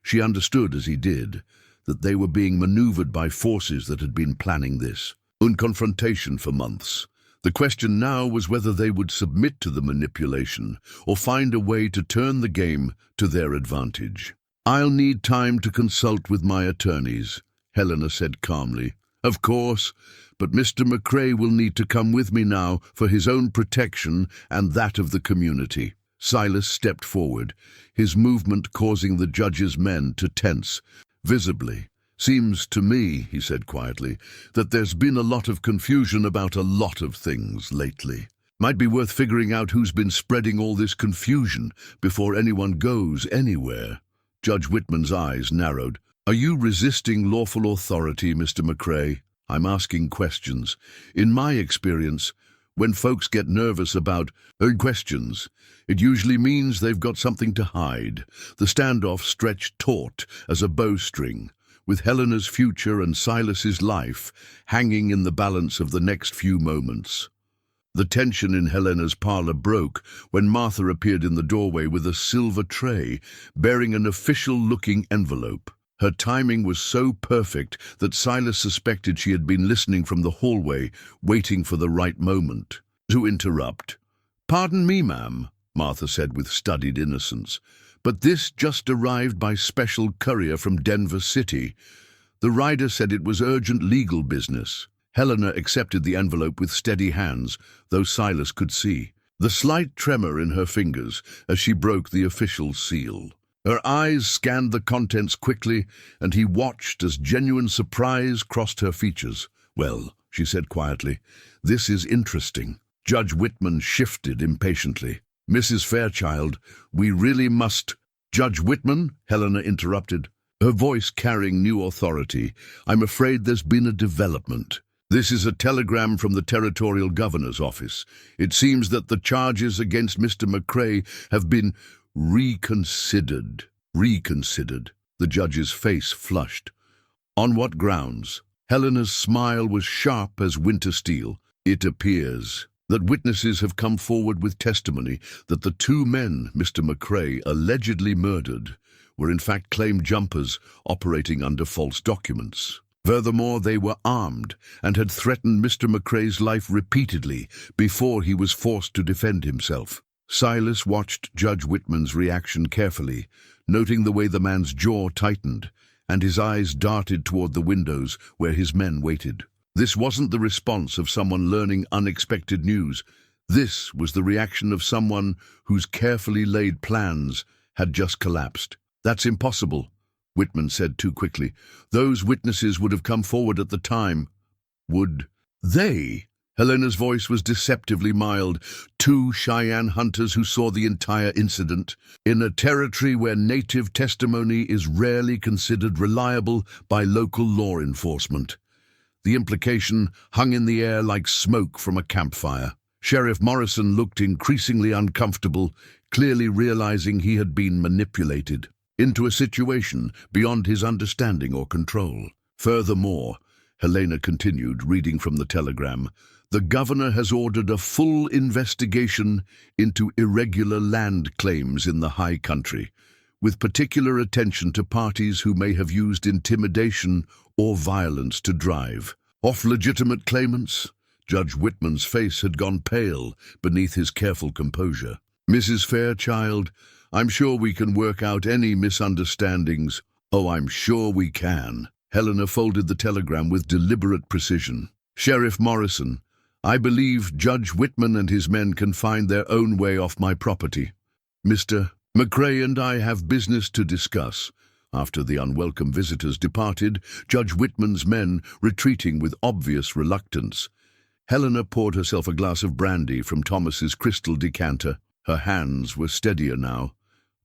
She understood, as he did, that they were being maneuvered by forces that had been planning this. Une confrontation for months. The question now was whether they would submit to the manipulation or find a way to turn the game to their advantage. "I'll need time to consult with my attorneys," Helena said calmly. "Of course, but Mr. McCrae will need to come with me now for his own protection and that of the community." Silas stepped forward, his movement causing the judge's men to tense. Visibly, Seems to me, he said quietly, that there's been a lot of confusion about a lot of things lately. Might be worth figuring out who's been spreading all this confusion before anyone goes anywhere. Judge Whitman's eyes narrowed. Are you resisting lawful authority, Mr. McCrae? I'm asking questions. In my experience, when folks get nervous about questions, it usually means they've got something to hide. The standoff stretched taut as a bowstring, with Helena's future and Silas's life hanging in the balance of the next few moments. The tension in Helena's parlor broke when Martha appeared in the doorway with a silver tray bearing an official-looking envelope. Her timing was so perfect that Silas suspected she had been listening from the hallway, waiting for the right moment to interrupt. "Pardon me, ma'am," Martha said with studied innocence, "but this just arrived by special courier from Denver City. The rider said it was urgent legal business." Helena accepted the envelope with steady hands, though Silas could see the slight tremor in her fingers as she broke the official seal. Her eyes scanned the contents quickly, and he watched as genuine surprise crossed her features. "Well," she said quietly, "this is interesting." Judge Whitman shifted impatiently. "Mrs. Fairchild, we really must—" "Judge Whitman," Helena interrupted, her voice carrying new authority, "I'm afraid there's been a development. This is a telegram from the territorial governor's office. It seems that the charges against Mr. McCrae have been reconsidered. Reconsidered. The judge's face flushed. "On what grounds?" Helena's smile was sharp as winter steel. "It appears that witnesses have come forward with testimony that the two men Mr. McCrae allegedly murdered were in fact claim jumpers operating under false documents. Furthermore, they were armed and had threatened Mr. McCrae's life repeatedly before he was forced to defend himself." Silas watched Judge Whitman's reaction carefully, noting the way the man's jaw tightened, and his eyes darted toward the windows where his men waited. This wasn't the response of someone learning unexpected news. This was the reaction of someone whose carefully laid plans had just collapsed. "That's impossible," Whitman said too quickly. "Those witnesses would have come forward at the time." "Would they?" Helena's voice was deceptively mild. "Two Cheyenne hunters who saw the entire incident, in a territory where native testimony is rarely considered reliable by local law enforcement." The implication hung in the air like smoke from a campfire. Sheriff Morrison looked increasingly uncomfortable, clearly realizing he had been manipulated into a situation beyond his understanding or control. "Furthermore," Helena continued, reading from the telegram, "the governor has ordered a full investigation into irregular land claims in the high country, with particular attention to parties who may have used intimidation or violence to drive off legitimate claimants." Judge Whitman's face had gone pale beneath his careful composure. "Mrs. Fairchild, I'm sure we can work out any misunderstandings." "Oh, I'm sure we can." Helena folded the telegram with deliberate precision. "Sheriff Morrison, I believe Judge Whitman and his men can find their own way off my property. Mr. McCrae and I have business to discuss." After the unwelcome visitors departed, Judge Whitman's men retreating with obvious reluctance, Helena poured herself a glass of brandy from Thomas's crystal decanter. Her hands were steadier now,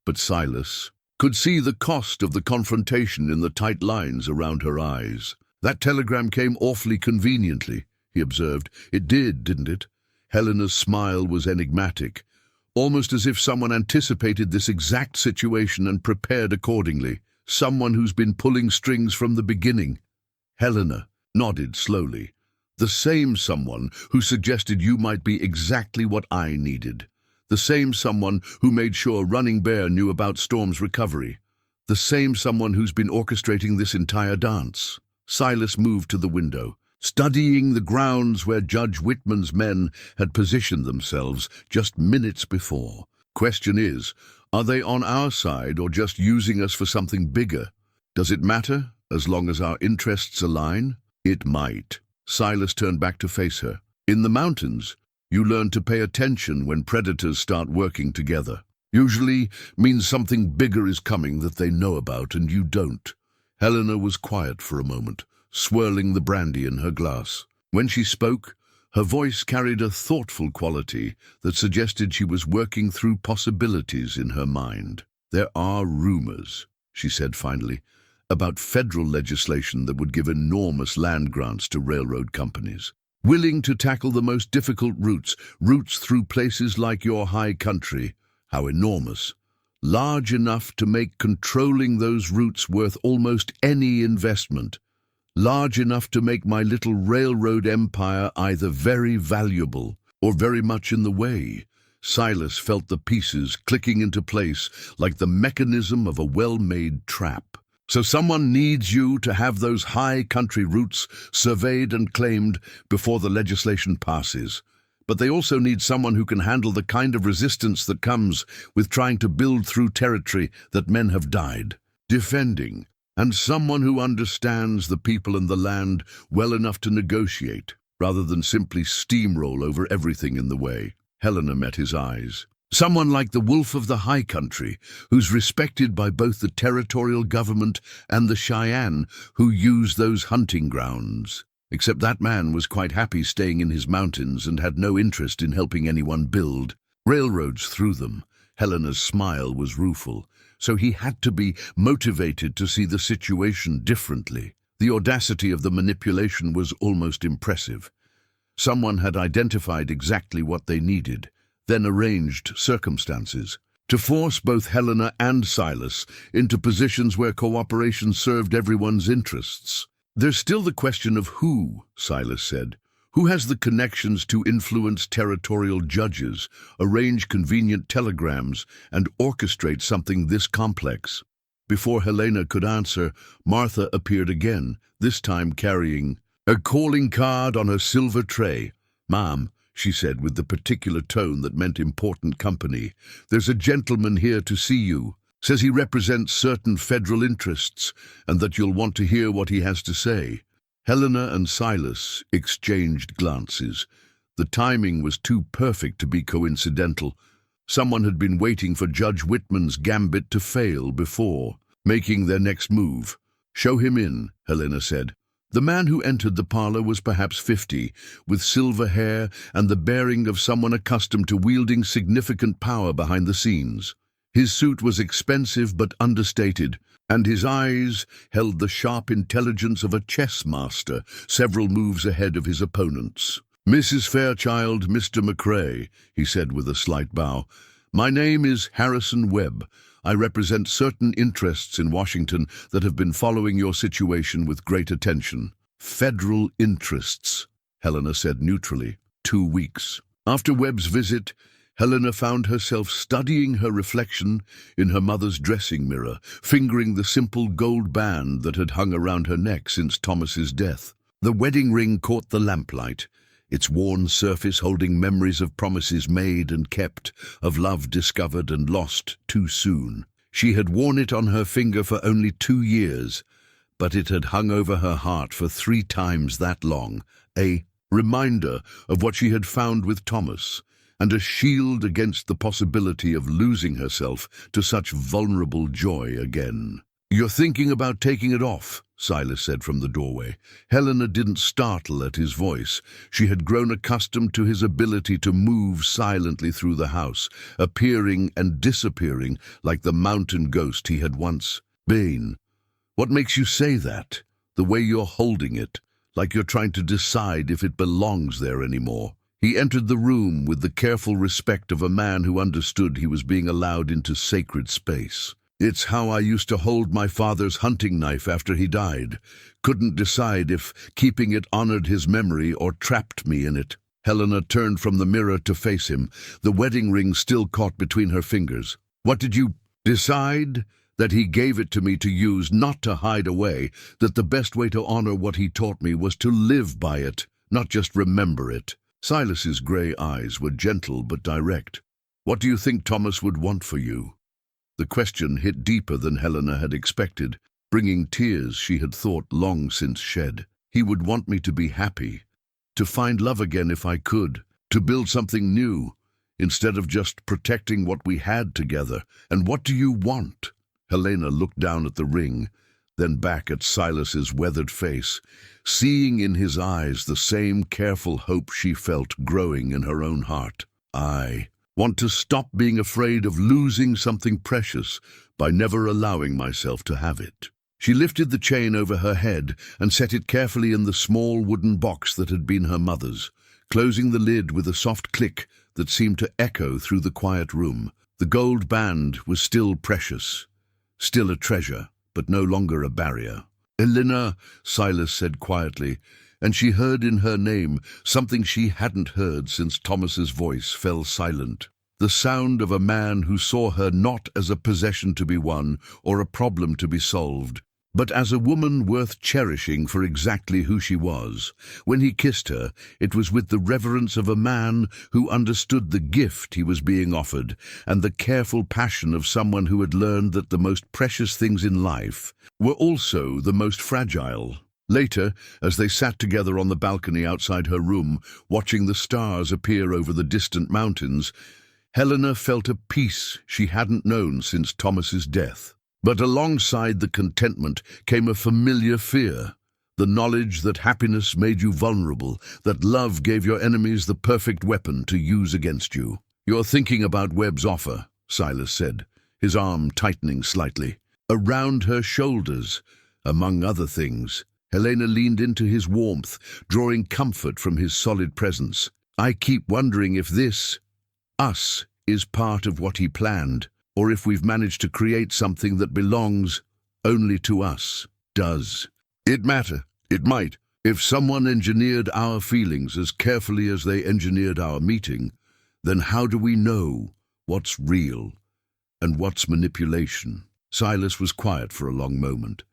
but Silas could see the cost of the confrontation in the tight lines around her eyes. "That telegram came awfully conveniently," he observed. "It did, didn't it?" Helena's smile was enigmatic, almost as if someone anticipated this exact situation and prepared accordingly. "Someone who's been pulling strings from the beginning." Helena nodded slowly. "The same someone who suggested you might be exactly what I needed. The same someone who made sure Running Bear knew about Storm's recovery. The same someone who's been orchestrating this entire dance." Silas moved to the window, studying the grounds where Judge Whitman's men had positioned themselves just minutes before. "Question is, are they on our side or just using us for something bigger? Does it matter, as long as our interests align?" "It might." Silas turned back to face her. "In the mountains, you learn to pay attention when predators start working together. Usually means something bigger is coming that they know about and you don't." Helena was quiet for a moment, swirling the brandy in her glass. When she spoke, her voice carried a thoughtful quality that suggested she was working through possibilities in her mind. "There are rumors," she said finally, "about federal legislation that would give enormous land grants to railroad companies, willing to tackle the most difficult routes through places like your high country." How enormous. Large enough to make controlling those routes worth almost any investment. Large enough to make my little railroad empire either very valuable or very much in the way. Silas felt the pieces clicking into place like the mechanism of a well-made trap. "So someone needs you to have those high country routes surveyed and claimed before the legislation passes. But they also need someone who can handle the kind of resistance that comes with trying to build through territory that men have died defending, and someone who understands the people and the land well enough to negotiate, rather than simply steamroll over everything in the way." Helena met his eyes. "Someone like the Wolf of the High Country, who's respected by both the territorial government and the Cheyenne who use those hunting grounds." Except that man was quite happy staying in his mountains and had no interest in helping anyone build railroads through them. Helena's smile was rueful, so he had to be motivated to see the situation differently. The audacity of the manipulation was almost impressive. Someone had identified exactly what they needed, then arranged circumstances to force both Helena and Silas into positions where cooperation served everyone's interests. "There's still the question of who," Silas said. "Who has the connections to influence territorial judges, arrange convenient telegrams, and orchestrate something this complex?" Before Helena could answer, Martha appeared again, this time carrying a calling card on a silver tray. "Ma'am," she said with the particular tone that meant important company, "there's a gentleman here to see you. Says he represents certain federal interests and that you'll want to hear what he has to say." Helena and Silas exchanged glances. The timing was too perfect to be coincidental. Someone had been waiting for Judge Whitman's gambit to fail before making their next move. "Show him in," Helena said. The man who entered the parlor was perhaps 50, with silver hair and the bearing of someone accustomed to wielding significant power behind the scenes. His suit was expensive but understated, and his eyes held the sharp intelligence of a chess master, several moves ahead of his opponents. "Mrs. Fairchild, Mr. McCrae," he said with a slight bow. "My name is Harrison Webb. I represent certain interests in Washington that have been following your situation with great attention." "Federal interests," Helena said neutrally. 2 weeks. After Webb's visit, Helena found herself studying her reflection in her mother's dressing mirror, fingering the simple gold band that had hung around her neck since Thomas's death. The wedding ring caught the lamplight, its worn surface holding memories of promises made and kept, of love discovered and lost too soon. She had worn it on her finger for only 2 years, but it had hung over her heart for 3 times that long, a reminder of what she had found with Thomas, and a shield against the possibility of losing herself to such vulnerable joy again. "You're thinking about taking it off," Silas said from the doorway. Helena didn't startle at his voice. She had grown accustomed to his ability to move silently through the house, appearing and disappearing like the mountain ghost he had once been. "What makes you say that? The way you're holding it, like you're trying to decide if it belongs there anymore." He entered the room with the careful respect of a man who understood he was being allowed into sacred space. "It's how I used to hold my father's hunting knife after he died. Couldn't decide if keeping it honored his memory or trapped me in it." Helena turned from the mirror to face him, the wedding ring still caught between her fingers. "What did you decide?" "That he gave it to me to use, not to hide away, that the best way to honor what he taught me was to live by it, not just remember it." Silas's gray eyes were gentle but direct. "What do you think Thomas would want for you?" The question hit deeper than Helena had expected, bringing tears she had thought long since shed. "He would want me to be happy, to find love again if I could, to build something new, instead of just protecting what we had together. And what do you want?" Helena looked down at the ring. then back at Silas's weathered face, seeing in his eyes the same careful hope she felt growing in her own heart. "I want to stop being afraid of losing something precious by never allowing myself to have it." She lifted the chain over her head and set it carefully in the small wooden box that had been her mother's, closing the lid with a soft click that seemed to echo through the quiet room. The gold band was still precious, still a treasure, but no longer a barrier. "Helena," Silas said quietly, and she heard in her name something she hadn't heard since Thomas's voice fell silent. The sound of a man who saw her not as a possession to be won or a problem to be solved, but as a woman worth cherishing for exactly who she was. When he kissed her, it was with the reverence of a man who understood the gift he was being offered, and the careful passion of someone who had learned that the most precious things in life were also the most fragile. Later, as they sat together on the balcony outside her room, watching the stars appear over the distant mountains, Helena felt a peace she hadn't known since Thomas's death. But alongside the contentment came a familiar fear, the knowledge that happiness made you vulnerable, that love gave your enemies the perfect weapon to use against you. "You're thinking about Webb's offer," Silas said, his arm tightening slightly. Around her shoulders, among other things, Helena leaned into his warmth, drawing comfort from his solid presence. "I keep wondering if this, us, is part of what he planned, or if we've managed to create something that belongs only to us." "Does it matter? It might. If someone engineered our feelings as carefully as they engineered our meeting, then how do we know what's real and what's manipulation?" Silas was quiet for a long moment,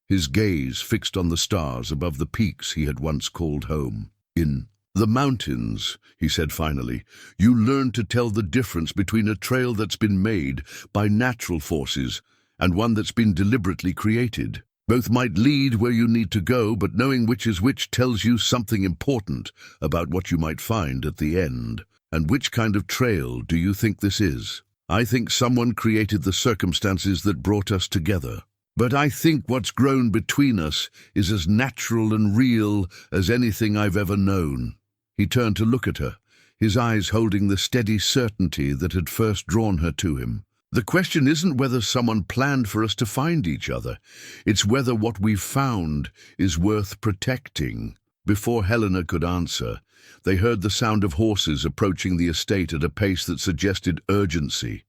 his gaze fixed on the stars above the peaks he had once called home. "In the mountains," he said finally, "you learn to tell the difference between a trail that's been made by natural forces and one that's been deliberately created. Both might lead where you need to go, but knowing which is which tells you something important about what you might find at the end. And which kind of trail do you think this is?" "I think someone created the circumstances that brought us together. But I think what's grown between us is as natural and real as anything I've ever known." He turned to look at her, his eyes holding the steady certainty that had first drawn her to him. "The question isn't whether someone planned for us to find each other. It's whether what we've found is worth protecting." Before Helena could answer, they heard the sound of horses approaching the estate at a pace that suggested urgency.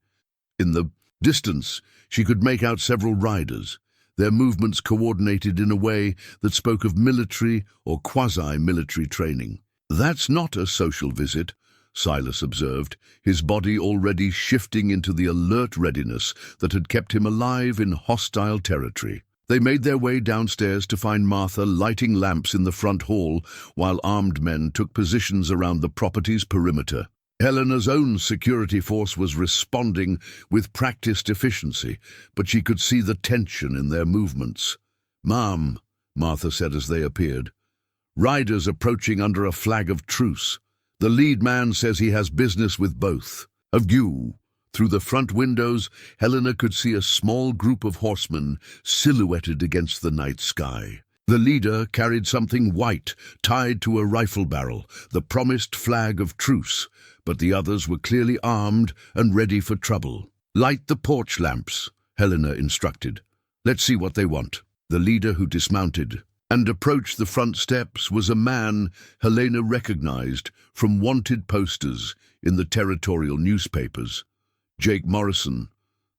In the distance, she could make out several riders, their movements coordinated in a way that spoke of military or quasi-military training. "That's not a social visit," Silas observed, his body already shifting into the alert readiness that had kept him alive in hostile territory. They made their way downstairs to find Martha lighting lamps in the front hall while armed men took positions around the property's perimeter. Helena's own security force was responding with practiced efficiency, but she could see the tension in their movements. "Ma'am," Martha said as they appeared, "riders approaching under a flag of truce. The lead man says he has business with both of you." Through the front windows, Helena could see a small group of horsemen silhouetted against the night sky. The leader carried something white tied to a rifle barrel, the promised flag of truce, but the others were clearly armed and ready for trouble. "Light the porch lamps," Helena instructed. "Let's see what they want." The leader, who dismounted and approached the front steps, was a man Helena recognized from wanted posters in the territorial newspapers. Jake Morrison,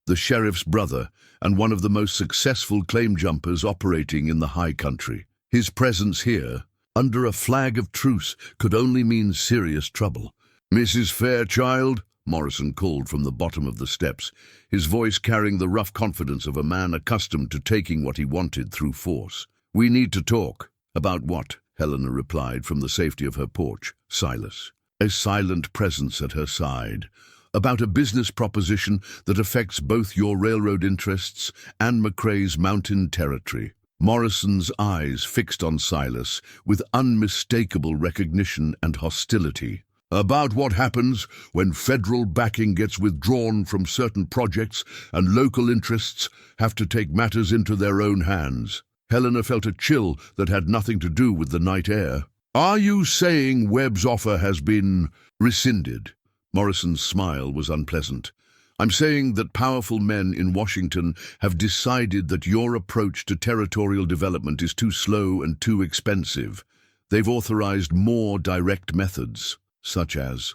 the sheriff's brother and one of the most successful claim jumpers operating in the high country. His presence here, under a flag of truce, could only mean serious trouble. "Mrs. Fairchild," Morrison called from the bottom of the steps, his voice carrying the rough confidence of a man accustomed to taking what he wanted through force. "We need to talk." "About what?" Helena replied from the safety of her porch. Silas, a silent presence at her side. "About a business proposition that affects both your railroad interests and McCrae's mountain territory." Morrison's eyes fixed on Silas with unmistakable recognition and hostility. about what happens when federal backing gets withdrawn from certain projects and local interests have to take matters into their own hands. Helena felt a chill that had nothing to do with the night air. Are you saying Webb's offer has been rescinded? Morrison's smile was unpleasant. I'm saying that powerful men in Washington have decided that your approach to territorial development is too slow and too expensive. They've authorized more direct methods, such as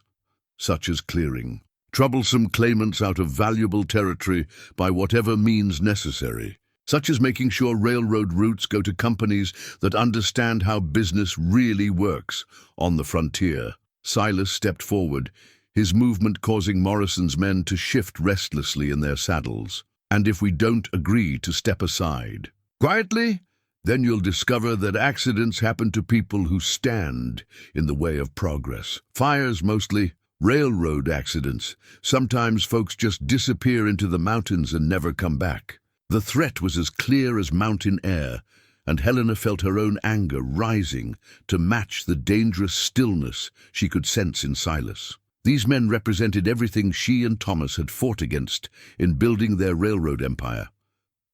clearing troublesome claimants out of valuable territory by whatever means necessary, such as making sure railroad routes go to companies that understand how business really works on the frontier. Silas stepped forward, his movement causing Morrison's men to shift restlessly in their saddles. And if we don't agree to step aside quietly, then you'll discover that accidents happen to people who stand in the way of progress. Fires mostly, railroad accidents. Sometimes folks just disappear into the mountains and never come back. The threat was as clear as mountain air, and Helena felt her own anger rising to match the dangerous stillness she could sense in Silas. These men represented everything she and Thomas had fought against in building their railroad empire.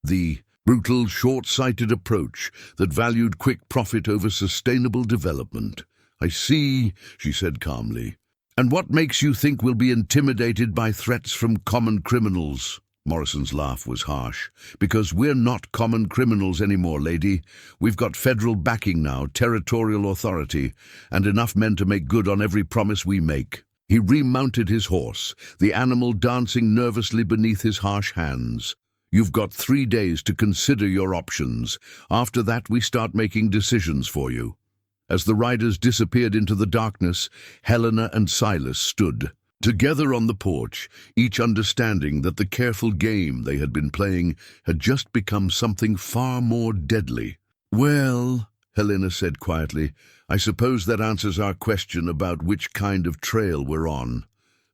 The brutal, short-sighted approach that valued quick profit over sustainable development. I see, she said calmly. And what makes you think we'll be intimidated by threats from common criminals? Morrison's laugh was harsh. Because we're not common criminals anymore, lady. We've got federal backing now, territorial authority, and enough men to make good on every promise we make. He remounted his horse, the animal dancing nervously beneath his harsh hands. You've got 3 days to consider your options. After that, we start making decisions for you. As the riders disappeared into the darkness, Helena and Silas stood together on the porch, each understanding that the careful game they had been playing had just become something far more deadly. Well, Helena said quietly, I suppose that answers our question about which kind of trail we're on.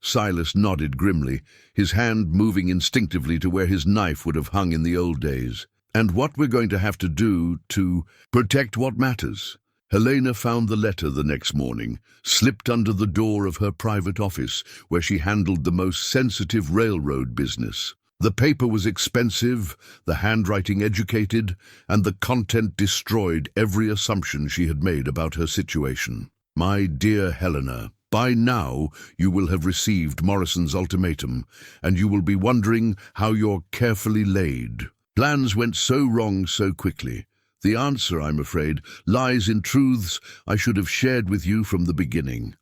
Silas nodded grimly, his hand moving instinctively to where his knife would have hung in the old days. And what we're going to have to do to protect what matters. Helena found the letter the next morning, slipped under the door of her private office, where she handled the most sensitive railroad business. The paper was expensive, the handwriting educated, and the content destroyed every assumption she had made about her situation. My dear Helena, by now you will have received Morrison's ultimatum, and you will be wondering how your carefully laid plans went so wrong so quickly. The answer, I'm afraid, lies in truths I should have shared with you from the beginning.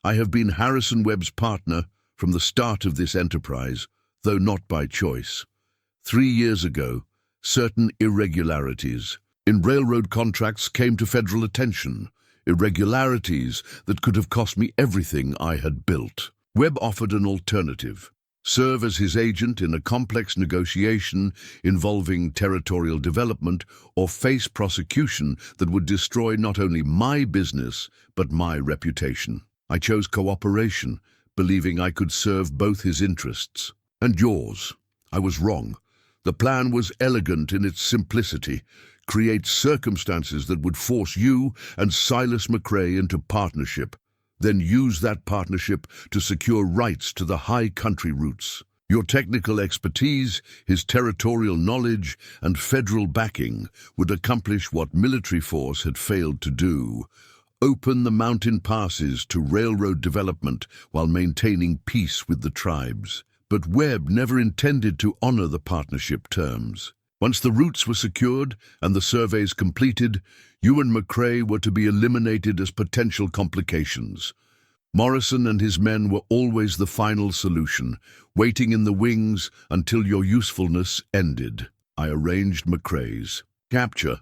I have been Harrison Webb's partner from the start of this enterprise, though not by choice. 3 years ago, certain irregularities in railroad contracts came to federal attention, irregularities that could have cost me everything I had built. Webb offered an alternative: serve as his agent in a complex negotiation involving territorial development, or face prosecution that would destroy not only my business, but my reputation. I chose cooperation, believing I could serve both his interests and yours. I was wrong. The plan was elegant in its simplicity: create circumstances that would force you and Silas McCrae into partnership, then use that partnership to secure rights to the high country routes. Your technical expertise, his territorial knowledge, and federal backing would accomplish what military force had failed to do: open the mountain passes to railroad development while maintaining peace with the tribes. But Webb never intended to honor the partnership terms. Once the routes were secured and the surveys completed, you and McCrae were to be eliminated as potential complications. Morrison and his men were always the final solution, waiting in the wings until your usefulness ended. I arranged McCrae's capture,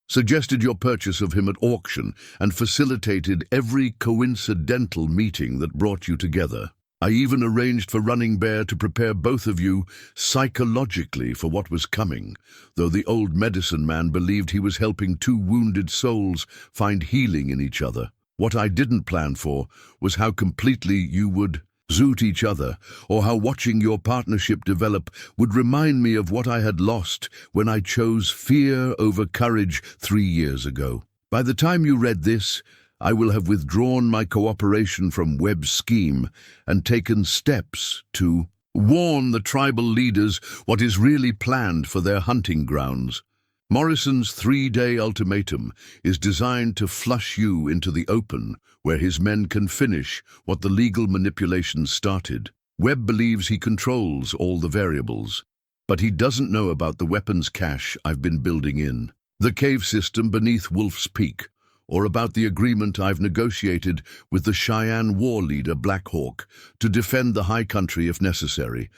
suggested your purchase of him at auction, and facilitated every coincidental meeting that brought you together. I even arranged for Running Bear to prepare both of you psychologically for what was coming, though the old medicine man believed he was helping 2 wounded souls find healing in each other. What I didn't plan for was how completely you would zoot each other, or how watching your partnership develop would remind me of what I had lost when I chose fear over courage 3 years ago. By the time you read this, I will have withdrawn my cooperation from Webb's scheme and taken steps to warn the tribal leaders what is really planned for their hunting grounds. Morrison's 3-day ultimatum is designed to flush you into the open, where his men can finish what the legal manipulations started. Webb believes he controls all the variables, but he doesn't know about the weapons cache I've been building in, the cave system beneath Wolf's Peak, or about the agreement I've negotiated with the Cheyenne war leader Black Hawk to defend the high country if necessary.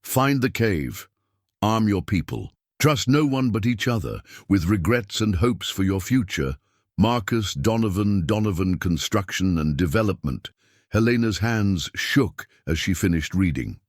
Find the cave. Arm your people. Trust no one but each other, with regrets and hopes for your future. Marcus Donovan Construction and Development. Helena's hands shook as she finished reading.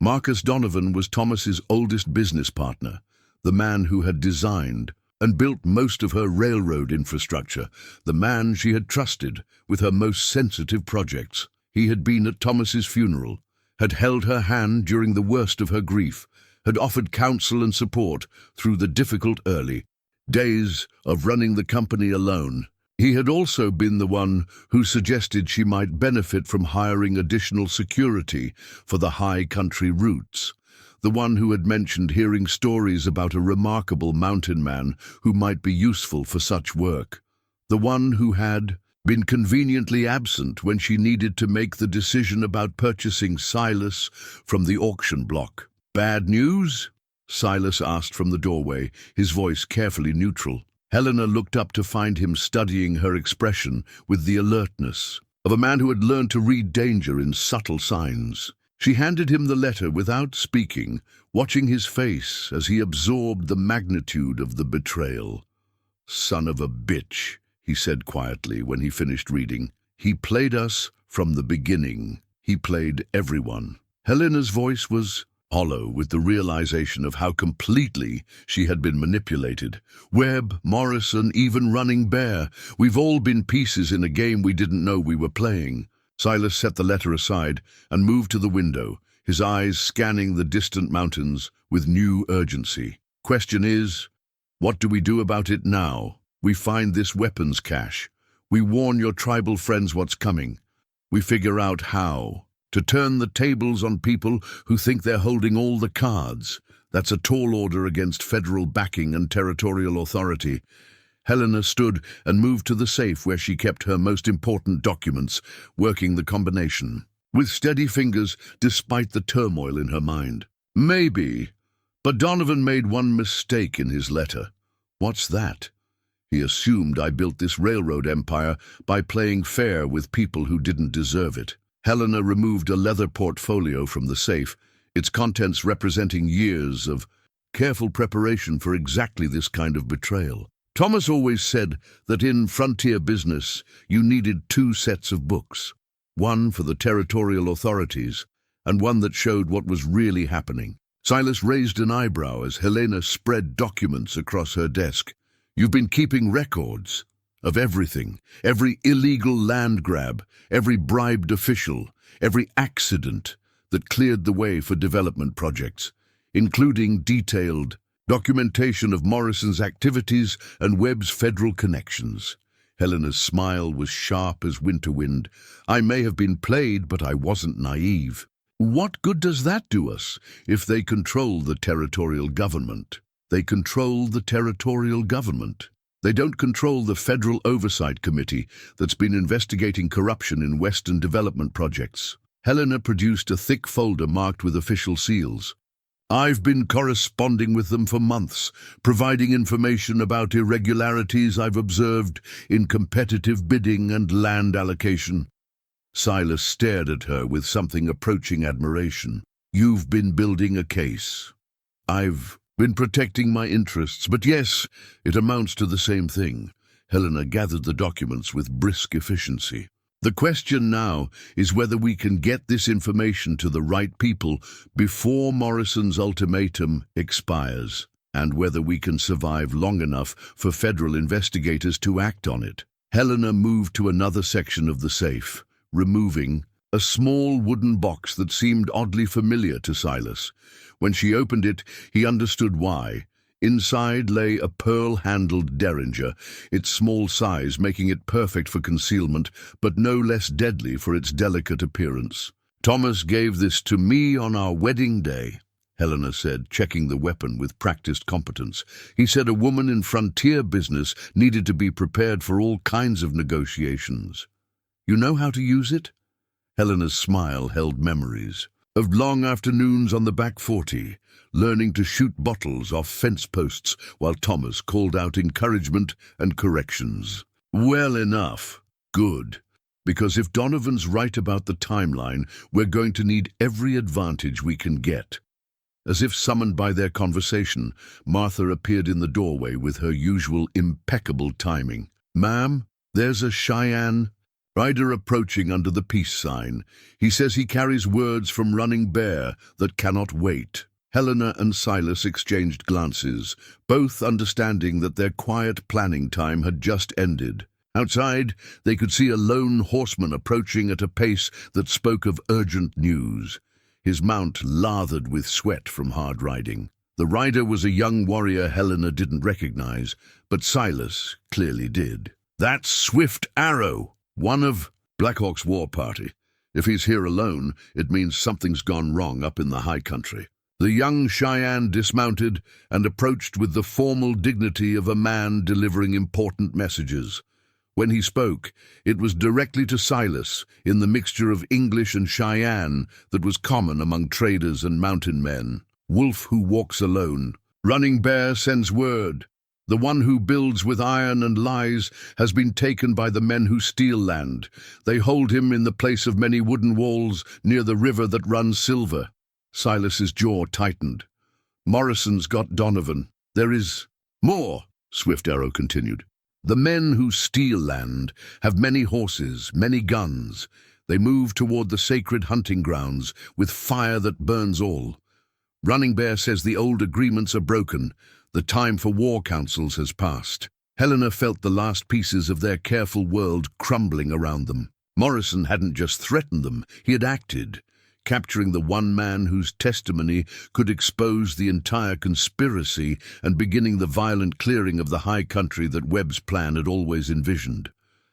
Marcus Donovan was Thomas's oldest business partner, the man who had designed and built most of her railroad infrastructure, the man she had trusted with her most sensitive projects. He had been at Thomas's funeral, had held her hand during the worst of her grief, had offered counsel and support through the difficult early days of running the company alone. He had also been the one who suggested she might benefit from hiring additional security for the high country routes, the one who had mentioned hearing stories about a remarkable mountain man who might be useful for such work, the one who had been conveniently absent when she needed to make the decision about purchasing Silas from the auction block. "Bad news?" Silas asked from the doorway, his voice carefully neutral. Helena looked up to find him studying her expression with the alertness of a man who had learned to read danger in subtle signs. She handed him the letter without speaking, watching his face as he absorbed the magnitude of the betrayal. "Son of a bitch," he said quietly when he finished reading. "He played us from the beginning. He played everyone." Helena's voice was hollow with the realization of how completely she had been manipulated. Webb, Morrison, even Running Bear. We've all been pieces in a game we didn't know we were playing. Silas set the letter aside and moved to the window, his eyes scanning the distant mountains with new urgency. "Question is, what do we do about it now? We find this weapons cache. We warn your tribal friends what's coming. We figure out how to turn the tables on people who think they're holding all the cards. That's a tall order against federal backing and territorial authority." Helena stood and moved to the safe where she kept her most important documents, working the combination with steady fingers despite the turmoil in her mind. "Maybe, but Donovan made one mistake in his letter." "What's that?" "He assumed I built this railroad empire by playing fair with people who didn't deserve it." Helena removed a leather portfolio from the safe, its contents representing years of careful preparation for exactly this kind of betrayal. Thomas always said that in frontier business you needed 2 sets of books, one for the territorial authorities and one that showed what was really happening. Silas raised an eyebrow as Helena spread documents across her desk. "You've been keeping records of everything, every illegal land grab, every bribed official, every accident that cleared the way for development projects, including detailed documentation of Morrison's activities and Webb's federal connections." Helena's smile was sharp as winter wind. "I may have been played, but I wasn't naive." "What good does that do us if they control the territorial government?" "They control the territorial government. They don't control the Federal Oversight Committee that's been investigating corruption in Western development projects." Helena produced a thick folder marked with official seals. "I've been corresponding with them for months, providing information about irregularities I've observed in competitive bidding and land allocation." Silas stared at her with something approaching admiration. "You've been building a case. I've been protecting my interests, but yes, it amounts to the same thing." Helena gathered the documents with brisk efficiency. "The question now is whether we can get this information to the right people before Morrison's ultimatum expires, and whether we can survive long enough for federal investigators to act on it." Helena moved to another section of the safe, removing a small wooden box that seemed oddly familiar to Silas. When she opened it, he understood why. Inside lay a pearl-handled derringer, its small size making it perfect for concealment, but no less deadly for its delicate appearance. "Thomas gave this to me on our wedding day," Helena said, checking the weapon with practiced competence. "He said a woman in frontier business needed to be prepared for all kinds of negotiations. You know how to use it?" Helena's smile held memories of long afternoons on the back 40, learning to shoot bottles off fence posts while Thomas called out encouragement and corrections. "Well enough. Good. Because if Donovan's right about the timeline, we're going to need every advantage we can get." As if summoned by their conversation, Martha appeared in the doorway with her usual impeccable timing. "Ma'am, there's a Cheyenne rider approaching under the peace sign. He says he carries words from Running Bear that cannot wait." Helena and Silas exchanged glances, both understanding that their quiet planning time had just ended. Outside, they could see a lone horseman approaching at a pace that spoke of urgent news. His mount lathered with sweat from hard riding. The rider was a young warrior Helena didn't recognize, but Silas clearly did. "That's Swift Arrow, one of Blackhawk's war party. If he's here alone, it means something's gone wrong up in the high country." The young Cheyenne dismounted and approached with the formal dignity of a man delivering important messages. When he spoke, it was directly to Silas, in the mixture of English and Cheyenne that was common among traders and mountain men. "Wolf who walks alone. Running Bear sends word. The one who builds with iron and lies has been taken by the men who steal land. They hold him in the place of many wooden walls near the river that runs silver." Silas's jaw tightened. "Morrison's got Donovan. There is more," Swift Arrow continued. "The men who steal land have many horses, many guns. They move toward the sacred hunting grounds with fire that burns all. Running Bear says the old agreements are broken. The time for war councils has passed." Helena felt the last pieces of their careful world crumbling around them. Morrison hadn't just threatened them, he had acted, capturing the one man whose testimony could expose the entire conspiracy and beginning the violent clearing of the high country that Webb's plan had always envisioned.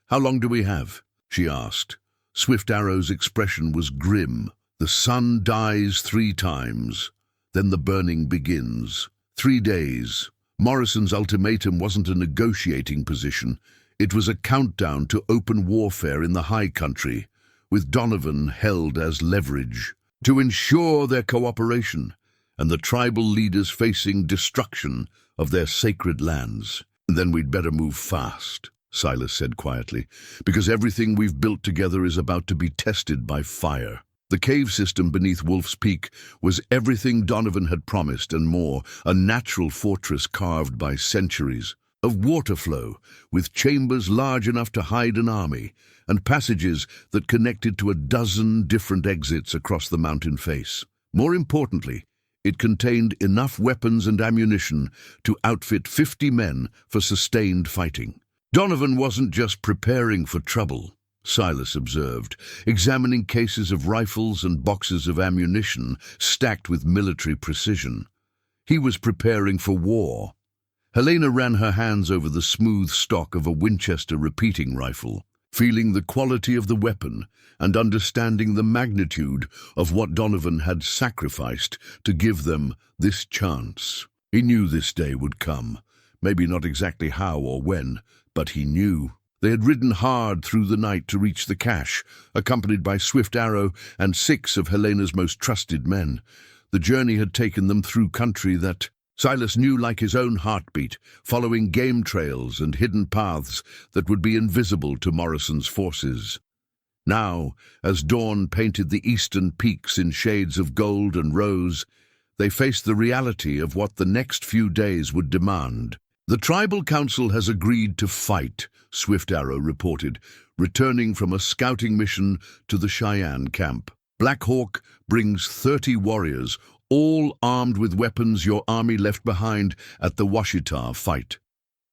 "How long do we have?" she asked. Swift Arrow's expression was grim. "The sun dies 3 times, then the burning begins. 3 days. Morrison's ultimatum wasn't a negotiating position. It was a countdown to open warfare in the high country, with Donovan held as leverage, to ensure their cooperation, and the tribal leaders facing destruction of their sacred lands. "Then we'd better move fast," Silas said quietly, "because everything we've built together is about to be tested by fire." The cave system beneath Wolf's Peak was everything Donovan had promised and more, a natural fortress carved by centuries of water flow, with chambers large enough to hide an army, and passages that connected to a dozen different exits across the mountain face. More importantly, it contained enough weapons and ammunition to outfit 50 men for sustained fighting. Donovan wasn't just preparing for trouble, Silas observed, examining cases of rifles and boxes of ammunition stacked with military precision. He was preparing for war. Helena ran her hands over the smooth stock of a Winchester repeating rifle, feeling the quality of the weapon and understanding the magnitude of what Donovan had sacrificed to give them this chance. He knew this day would come, maybe not exactly how or when, but he knew. They had ridden hard through the night to reach the cache, accompanied by Swift Arrow and 6 of Helena's most trusted men. The journey had taken them through country that Silas knew like his own heartbeat, following game trails and hidden paths that would be invisible to Morrison's forces. Now, as dawn painted the eastern peaks in shades of gold and rose, they faced the reality of what the next few days would demand. "The tribal council has agreed to fight," Swift Arrow reported, returning from a scouting mission to the Cheyenne camp. "Black Hawk brings 30 warriors, all armed with weapons your army left behind at the Washita fight.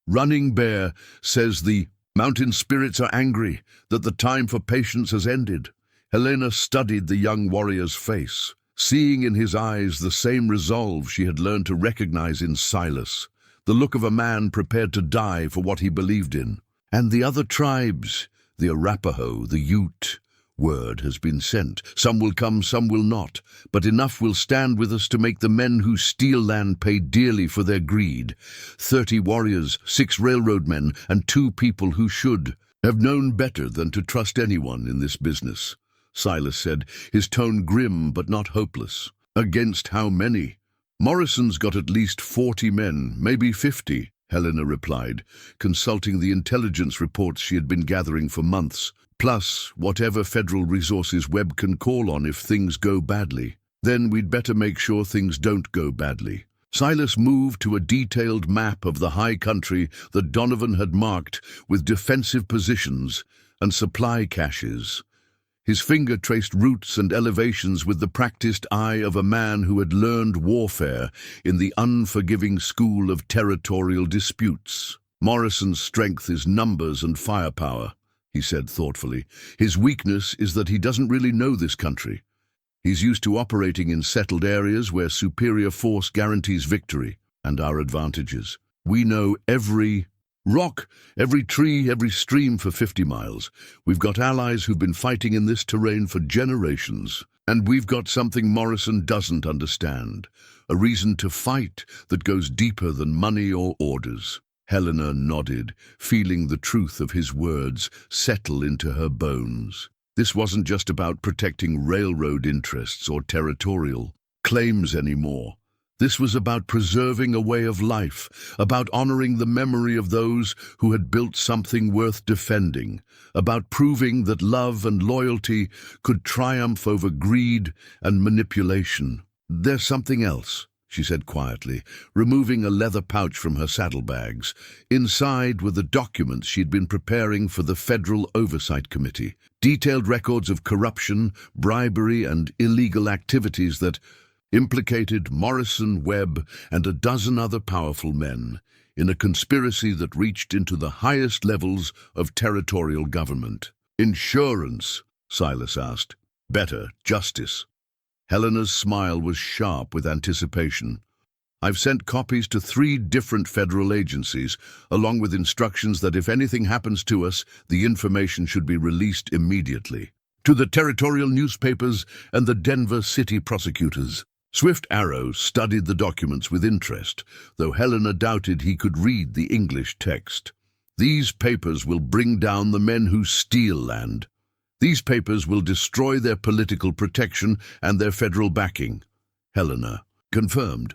Running Bear says the mountain spirits are angry, that the time for patience has ended." Helena studied the young warrior's face. seeing in his eyes the same resolve she had learned to recognize in Silas, the look of a man prepared to die for what he believed in. And the other tribes, the Arapaho, the Ute, word has been sent. Some will come, some will not, but enough will stand with us to make the men who steal land pay dearly for their greed. 30 warriors, 6 railroad men, and 2 people who should have known better than to trust anyone in this business, Silas said, his tone grim but not hopeless. Against how many? Morrison's got at least 40 men, maybe 50, Helena replied, consulting the intelligence reports she had been gathering for months, plus whatever federal resources Webb can call on if things go badly. Then we'd better make sure things don't go badly. Silas moved to a detailed map of the high country that Donovan had marked with defensive positions and supply caches. His finger traced routes and elevations with the practiced eye of a man who had learned warfare in the unforgiving school of territorial disputes. Morrison's strength is numbers and firepower, he said thoughtfully. His weakness is that he doesn't really know this country. He's used to operating in settled areas where superior force guarantees victory and our advantages. We know every rock, every tree, every stream for 50 miles. We've got allies who've been fighting in this terrain for generations. And we've got something Morrison doesn't understand, a reason to fight that goes deeper than money or orders. Helena nodded, feeling the truth of his words settle into her bones. This wasn't just about protecting railroad interests or territorial claims anymore. This was about preserving a way of life, about honoring the memory of those who had built something worth defending, about proving that love and loyalty could triumph over greed and manipulation. There's something else, she said quietly, removing a leather pouch from her saddlebags. Inside were the documents she'd been preparing for the Federal Oversight Committee, detailed records of corruption, bribery, and illegal activities that implicated Morrison, Webb, and a dozen other powerful men in a conspiracy that reached into the highest levels of territorial government. Insurance, Silas asked. Better, justice. Helena's smile was sharp with anticipation. I've sent copies to 3 different federal agencies, along with instructions that if anything happens to us, the information should be released immediately. To the territorial newspapers and the Denver city prosecutors. Swift Arrow studied the documents with interest, though Helena doubted he could read the English text. These papers will bring down the men who steal land. These papers will destroy their political protection and their federal backing. Helena confirmed.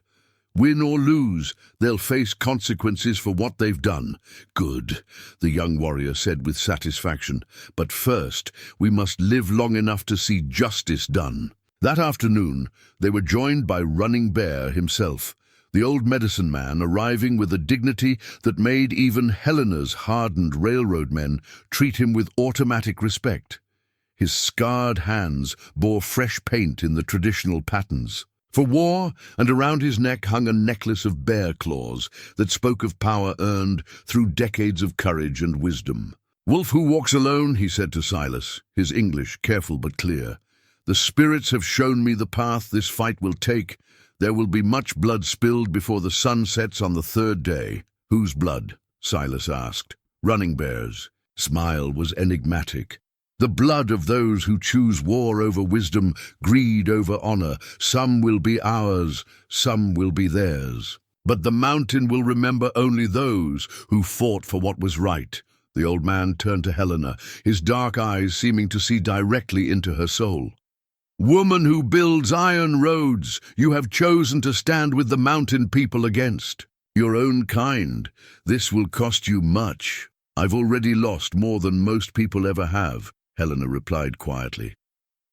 Win or lose, they'll face consequences for what they've done. Good, the young warrior said with satisfaction. But first, we must live long enough to see justice done. That afternoon, they were joined by Running Bear himself, the old medicine man arriving with a dignity that made even Helena's hardened railroad men treat him with automatic respect. His scarred hands bore fresh paint in the traditional patterns. For war, and around his neck hung a necklace of bear claws that spoke of power earned through decades of courage and wisdom. Wolf who walks alone, he said to Silas, his English careful but clear. The spirits have shown me the path this fight will take. There will be much blood spilled before the sun sets on the 3rd day. Whose blood? Silas asked. Running Bear's. Smile was enigmatic. The blood of those who choose war over wisdom, greed over honor. Some will be ours, some will be theirs. But the mountain will remember only those who fought for what was right. The old man turned to Helena, his dark eyes seeming to see directly into her soul. Woman who builds iron roads, you have chosen to stand with the mountain people against your own kind. This will cost you much. I've already lost more than most people ever have, Helena replied quietly.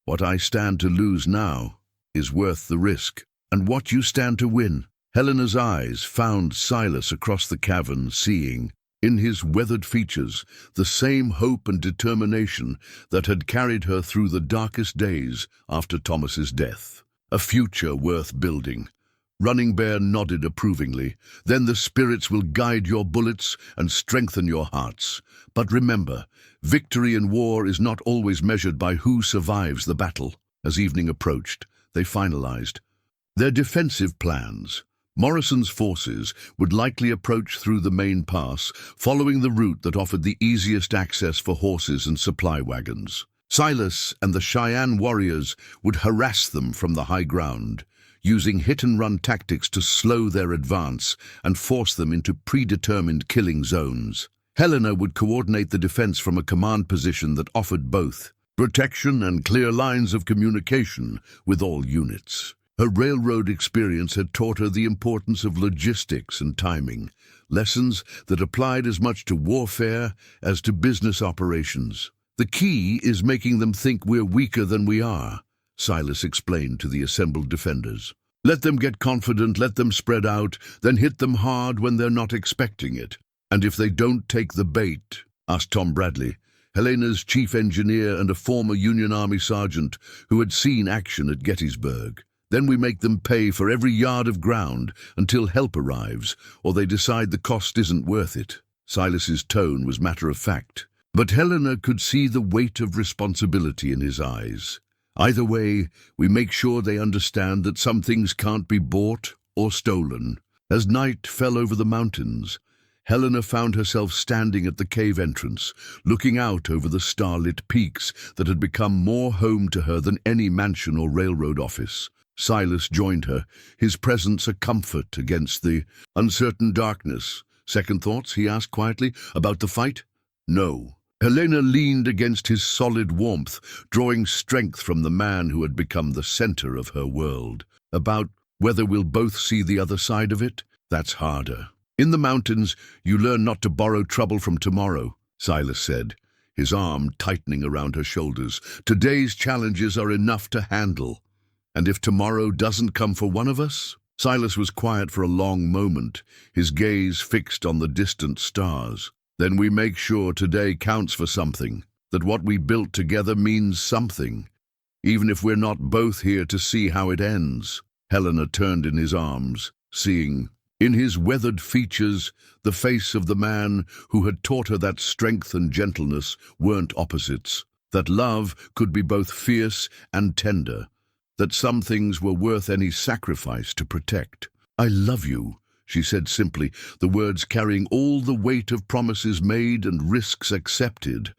What I stand to lose now is worth the risk. And what you stand to win? Helena's eyes found Silas across the cavern, seeing, in his weathered features, the same hope and determination that had carried her through the darkest days after Thomas's death. A future worth building. Running Bear nodded approvingly. Then the spirits will guide your bullets and strengthen your hearts. But remember, victory in war is not always measured by who survives the battle. As evening approached, they finalized their defensive plans. Morrison's forces would likely approach through the main pass, following the route that offered the easiest access for horses and supply wagons. Silas and the Cheyenne warriors would harass them from the high ground, using hit-and-run tactics to slow their advance and force them into predetermined killing zones. Helena would coordinate the defense from a command position that offered both protection and clear lines of communication with all units. Her railroad experience had taught her the importance of logistics and timing, lessons that applied as much to warfare as to business operations. "The key is making them think we're weaker than we are," Silas explained to the assembled defenders. "Let them get confident, let them spread out, then hit them hard when they're not expecting it." "And if they don't take the bait?" asked Tom Bradley, Helena's chief engineer and a former Union Army sergeant who had seen action at Gettysburg. "Then we make them pay for every yard of ground until help arrives, or they decide the cost isn't worth it." Silas's tone was matter-of-fact, but Helena could see the weight of responsibility in his eyes. "Either way, we make sure they understand that some things can't be bought or stolen." As night fell over the mountains, Helena found herself standing at the cave entrance, looking out over the starlit peaks that had become more home to her than any mansion or railroad office. Silas joined her, his presence a comfort against the uncertain darkness. "Second thoughts?" he asked quietly. "About the fight?" "No." Helena leaned against his solid warmth, drawing strength from the man who had become the center of her world. "About whether we'll both see the other side of it? That's harder. In the mountains, you learn not to borrow trouble from tomorrow," Silas said, his arm tightening around her shoulders. "Today's challenges are enough to handle. And if tomorrow doesn't come for one of us?" Silas was quiet for a long moment, his gaze fixed on the distant stars. "Then we make sure today counts for something, that what we built together means something, even if we're not both here to see how it ends." Helena turned in his arms, seeing in his weathered features the face of the man who had taught her that strength and gentleness weren't opposites, that love could be both fierce and tender, that some things were worth any sacrifice to protect. "I love you," she said simply, the words carrying all the weight of promises made and risks accepted.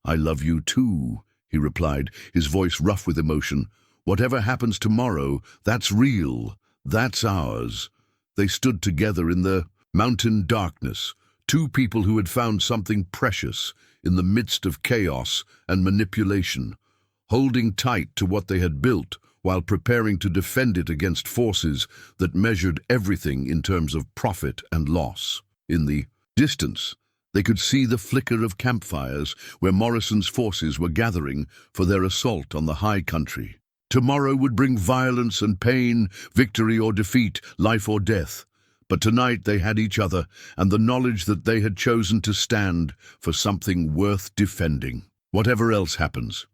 "I love you too," he replied, his voice rough with emotion. "Whatever happens tomorrow, that's real, that's ours." They stood together in the mountain darkness, two people who had found something precious in the midst of chaos and manipulation, holding tight to what they had built while preparing to defend it against forces that measured everything in terms of profit and loss. In the distance, they could see the flicker of campfires where Morrison's forces were gathering for their assault on the high country. Tomorrow would bring violence and pain, victory or defeat, life or death. But tonight they had each other and the knowledge that they had chosen to stand for something worth defending. "Whatever else happens,"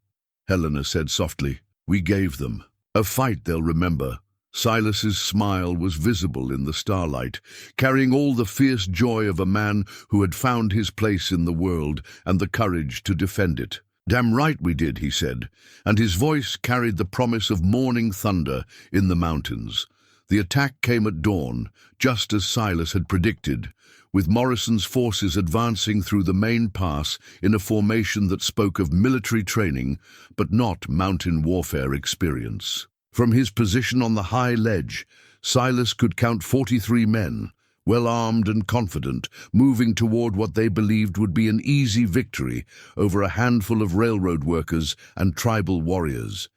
Helena said softly, "we gave them a fight they'll remember." Silas's smile was visible in the starlight, carrying all the fierce joy of a man who had found his place in the world and the courage to defend it. "Damn right we did," he said, and his voice carried the promise of morning thunder in the mountains. The attack came at dawn, just as Silas had predicted, with Morrison's forces advancing through the main pass in a formation that spoke of military training, but not mountain warfare experience. From his position on the high ledge, Silas could count 43 men, well-armed and confident, moving toward what they believed would be an easy victory over a handful of railroad workers and tribal warriors.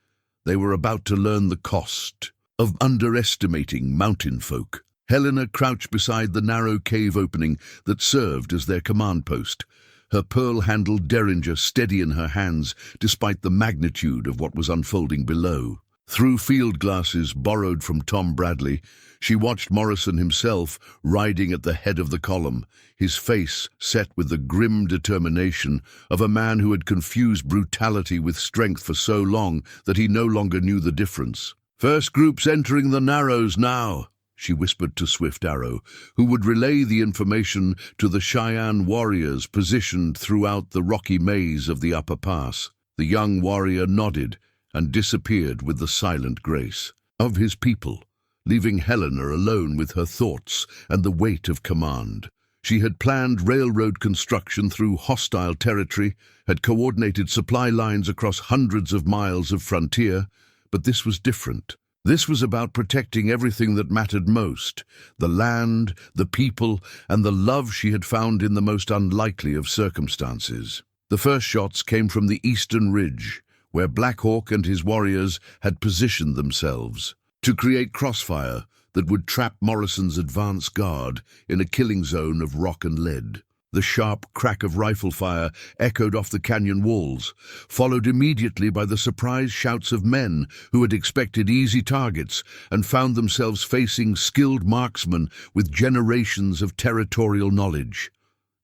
They were about to learn the cost of underestimating mountain folk. Helena crouched beside the narrow cave opening that served as their command post, her pearl-handled derringer steady in her hands despite the magnitude of what was unfolding below. Through field glasses borrowed from Tom Bradley, she watched Morrison himself riding at the head of the column, his face set with the grim determination of a man who had confused brutality with strength for so long that he no longer knew the difference. "First group's entering the Narrows now," she whispered to Swift Arrow, who would relay the information to the Cheyenne warriors positioned throughout the rocky maze of the upper pass. The young warrior nodded, and disappeared with the silent grace of his people, leaving Helena alone with her thoughts and the weight of command. She had planned railroad construction through hostile territory, had coordinated supply lines across hundreds of miles of frontier, but this was different. This was about protecting everything that mattered most: the land, the people, and the love she had found in the most unlikely of circumstances. The first shots came from the eastern ridge, where Black Hawk and his warriors had positioned themselves to create crossfire that would trap Morrison's advance guard in a killing zone of rock and lead. The sharp crack of rifle fire echoed off the canyon walls, followed immediately by the surprised shouts of men who had expected easy targets and found themselves facing skilled marksmen with generations of territorial knowledge.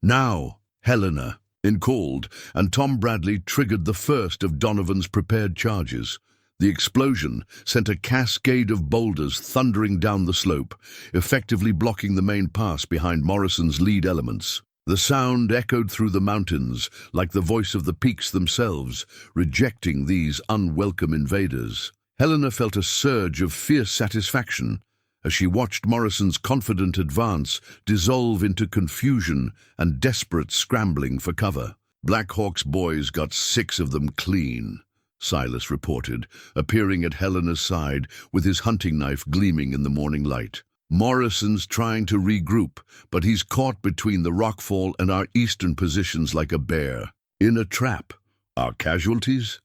Now, Helena called, and Tom Bradley triggered the first of Donovan's prepared charges. The explosion sent a cascade of boulders thundering down the slope, effectively blocking the main pass behind Morrison's lead elements. The sound echoed through the mountains like the voice of the peaks themselves, rejecting these unwelcome invaders. Helena felt a surge of fierce satisfaction as she watched Morrison's confident advance dissolve into confusion and desperate scrambling for cover. Black Hawk's boys got 6 of them clean, Silas reported, appearing at Helena's side with his hunting knife gleaming in the morning light. Morrison's trying to regroup, but he's caught between the rockfall and our eastern positions like a bear. In a trap. Our casualties?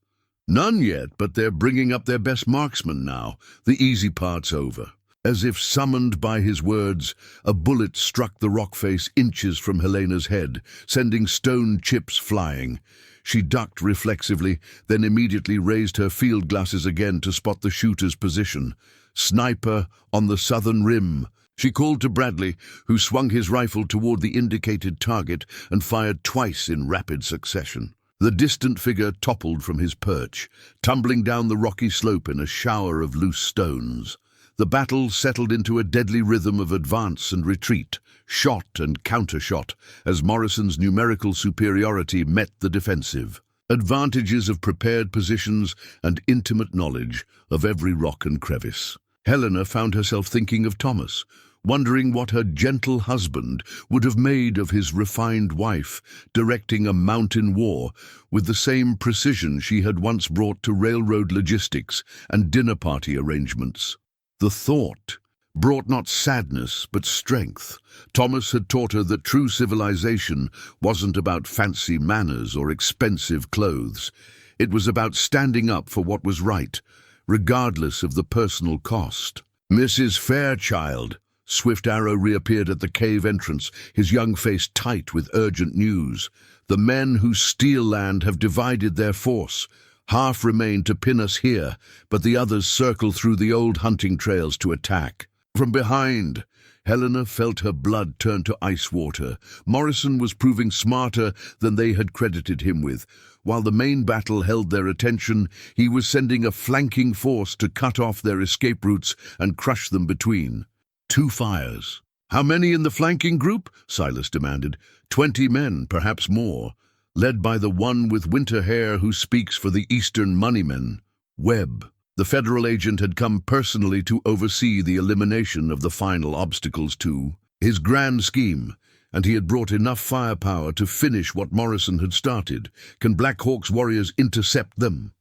None yet, but they're bringing up their best marksmen now. The easy part's over. As if summoned by his words, a bullet struck the rock face inches from Helena's head, sending stone chips flying. She ducked reflexively, then immediately raised her field glasses again to spot the shooter's position. Sniper on the southern rim. She called to Bradley, who swung his rifle toward the indicated target and fired twice in rapid succession. The distant figure toppled from his perch, tumbling down the rocky slope in a shower of loose stones. The battle settled into a deadly rhythm of advance and retreat, shot and countershot, as Morrison's numerical superiority met the defensive. Advantages of prepared positions and intimate knowledge of every rock and crevice. Helena found herself thinking of Thomas, wondering what her gentle husband would have made of his refined wife, directing a mountain war with the same precision she had once brought to railroad logistics and dinner party arrangements. The thought brought not sadness but strength. Thomas had taught her that true civilization wasn't about fancy manners or expensive clothes. It was about standing up for what was right, regardless of the personal cost. Mrs. Fairchild. Swift Arrow reappeared at the cave entrance, his young face tight with urgent news. The men who steal land have divided their force. Half remain to pin us here, but the others circle through the old hunting trails to attack. From behind, Helena felt her blood turn to ice water. Morrison was proving smarter than they had credited him with. While the main battle held their attention, he was sending a flanking force to cut off their escape routes and crush them between. 2 fires. How many in the flanking group? Silas demanded. 20 men, perhaps more, led by the one with winter hair who speaks for the Eastern moneymen, Webb. The federal agent had come personally to oversee the elimination of the final obstacles to his grand scheme, and he had brought enough firepower to finish what Morrison had started. Can Black Hawk's warriors intercept them?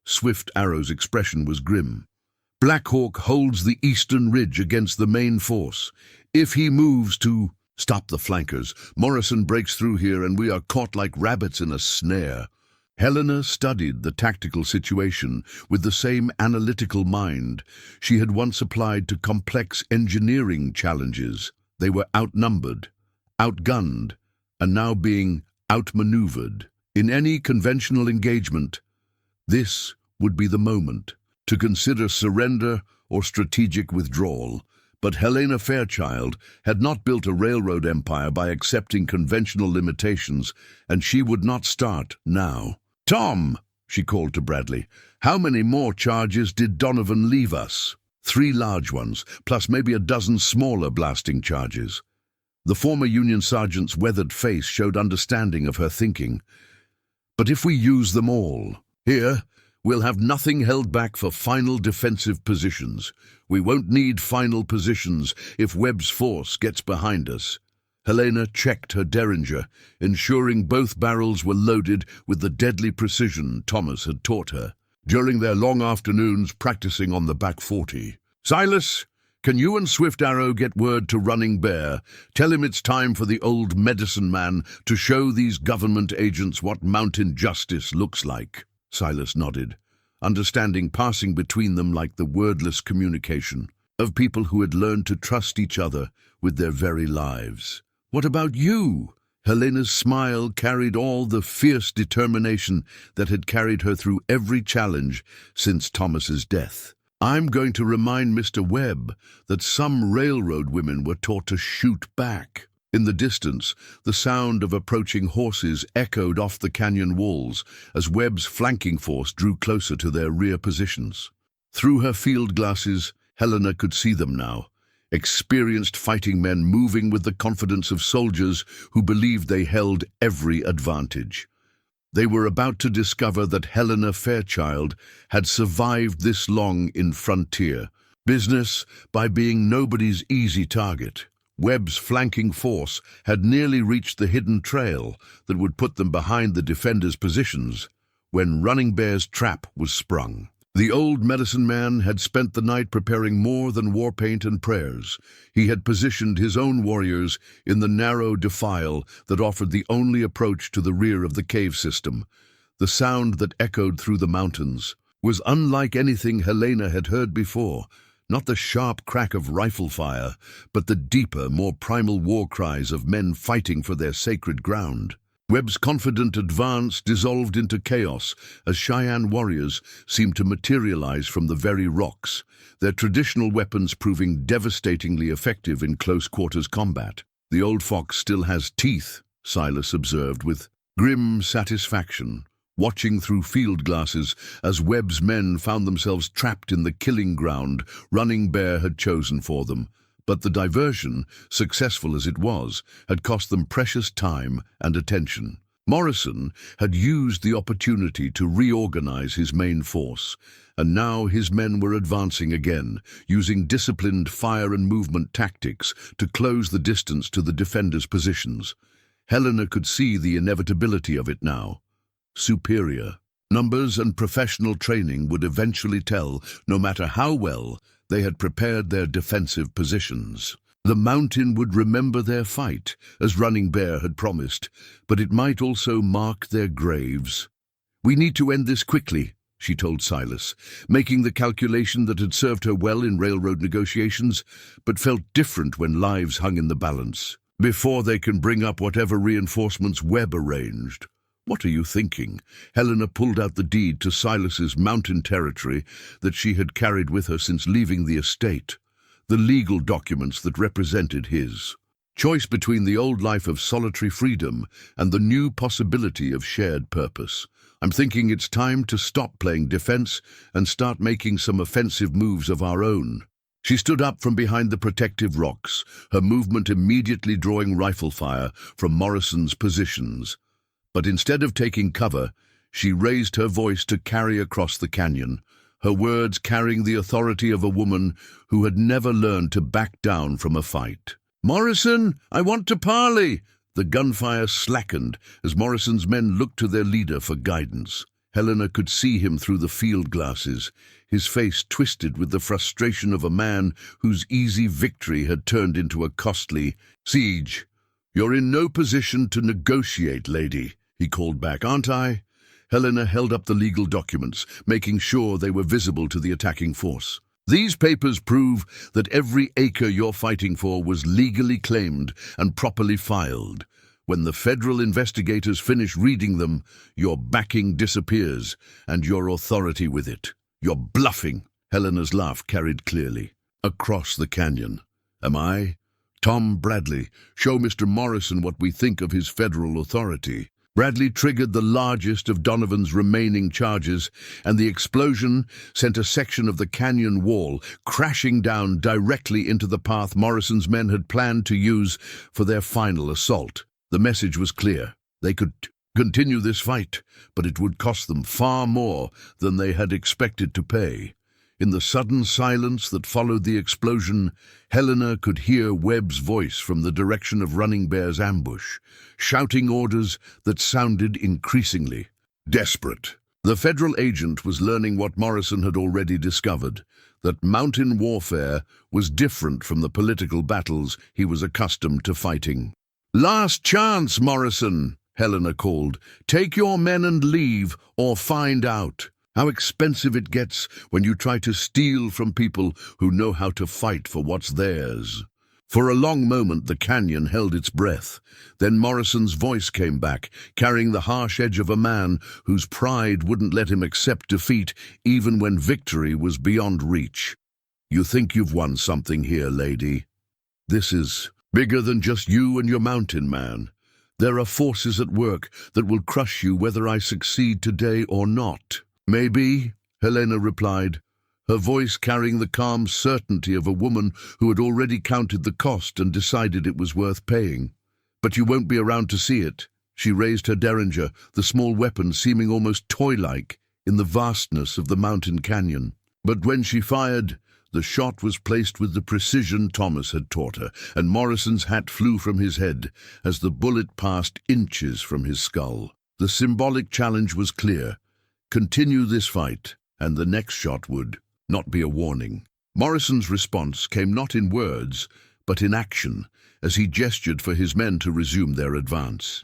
Swift Arrow's expression was grim. Black Hawk holds the eastern ridge against the main force. If he moves to stop the flankers, Morrison breaks through here and we are caught like rabbits in a snare. Helena studied the tactical situation with the same analytical mind she had once applied to complex engineering challenges. They were outnumbered, outgunned, and now being outmaneuvered. In any conventional engagement, this would be the moment to consider surrender or strategic withdrawal. But Helena Fairchild had not built a railroad empire by accepting conventional limitations, and she would not start now. "Tom," she called to Bradley, "how many more charges did Donovan leave us?" 3 large ones, plus maybe a dozen smaller blasting charges. The former Union sergeant's weathered face showed understanding of her thinking. "But if we use them all, here, We'll have nothing held back for final defensive positions. We won't need final positions if Webb's force gets behind us." Helena checked her derringer, ensuring both barrels were loaded with the deadly precision Thomas had taught her. During their long afternoons practicing on the back 40, "Silas, can you and Swift Arrow get word to Running Bear? Tell him it's time for the old medicine man to show these government agents what mountain justice looks like." Silas nodded, understanding passing between them like the wordless communication of people who had learned to trust each other with their very lives. "What about you?" Helena's smile carried all the fierce determination that had carried her through every challenge since Thomas's death. "I'm going to remind Mr. Webb that some railroad women were taught to shoot back." In the distance, the sound of approaching horses echoed off the canyon walls as Webb's flanking force drew closer to their rear positions. Through her field glasses, Helena could see them now. Experienced fighting men moving with the confidence of soldiers who believed they held every advantage. They were about to discover that Helena Fairchild had survived this long in frontier business by being nobody's easy target. Webb's flanking force had nearly reached the hidden trail that would put them behind the defenders' positions when Running Bear's trap was sprung. The old medicine man had spent the night preparing more than war paint and prayers. He had positioned his own warriors in the narrow defile that offered the only approach to the rear of the cave system. The sound that echoed through the mountains was unlike anything Helena had heard before. Not the sharp crack of rifle fire, but the deeper, more primal war cries of men fighting for their sacred ground. Webb's confident advance dissolved into chaos as Cheyenne warriors seemed to materialize from the very rocks, their traditional weapons proving devastatingly effective in close-quarters combat. "The old fox still has teeth," Silas observed with grim satisfaction, watching through field glasses as Webb's men found themselves trapped in the killing ground Running Bear had chosen for them. But the diversion, successful as it was, had cost them precious time and attention. Morrison had used the opportunity to reorganize his main force, and now his men were advancing again, using disciplined fire and movement tactics to close the distance to the defenders' positions. Helena could see the inevitability of it now. Superior numbers and professional training would eventually tell, no matter how well they had prepared their defensive positions. The mountain would remember their fight, as Running Bear had promised, but it might also mark their graves. "We need to end this quickly," she told Silas, making the calculation that had served her well in railroad negotiations, but felt different when lives hung in the balance. "Before they can bring up whatever reinforcements Webb arranged." "What are you thinking?" Helena pulled out the deed to Silas's mountain territory that she had carried with her since leaving the estate, the legal documents that represented his choice between the old life of solitary freedom and the new possibility of shared purpose. "I'm thinking it's time to stop playing defense and start making some offensive moves of our own." She stood up from behind the protective rocks, her movement immediately drawing rifle fire from Morrison's positions. But instead of taking cover, she raised her voice to carry across the canyon, her words carrying the authority of a woman who had never learned to back down from a fight. "Morrison, I want to parley!" The gunfire slackened as Morrison's men looked to their leader for guidance. Helena could see him through the field glasses, his face twisted with the frustration of a man whose easy victory had turned into a costly siege. "You're in no position to negotiate, lady," he called back. "Aren't I?" Helena held up the legal documents, making sure they were visible to the attacking force. "These papers prove that every acre you're fighting for was legally claimed and properly filed. When the federal investigators finish reading them, your backing disappears, and your authority with it. You're bluffing." Helena's laugh carried clearly across the canyon. "Am I? Tom Bradley, show Mr. Morrison what we think of his federal authority." Bradley triggered the largest of Donovan's remaining charges, and the explosion sent a section of the canyon wall crashing down directly into the path Morrison's men had planned to use for their final assault. The message was clear. They could continue this fight, but it would cost them far more than they had expected to pay. In the sudden silence that followed the explosion, Helena could hear Webb's voice from the direction of Running Bear's ambush, shouting orders that sounded increasingly desperate. The federal agent was learning what Morrison had already discovered, that mountain warfare was different from the political battles he was accustomed to fighting. "Last chance, Morrison," Helena called. "Take your men and leave, or find out. How expensive it gets when you try to steal from people who know how to fight for what's theirs." For a long moment the canyon held its breath. Then Morrison's voice came back, carrying the harsh edge of a man whose pride wouldn't let him accept defeat even when victory was beyond reach. "You think you've won something here, lady? This is bigger than just you and your mountain man. There are forces at work that will crush you whether I succeed today or not." "Maybe," Helena replied, her voice carrying the calm certainty of a woman who had already counted the cost and decided it was worth paying. "But you won't be around to see it." She raised her derringer, the small weapon seeming almost toy-like in the vastness of the mountain canyon. But when she fired, the shot was placed with the precision Thomas had taught her, and Morrison's hat flew from his head as the bullet passed inches from his skull. The symbolic challenge was clear. Continue this fight, and the next shot would not be a warning. Morrison's response came not in words, but in action, as he gestured for his men to resume their advance.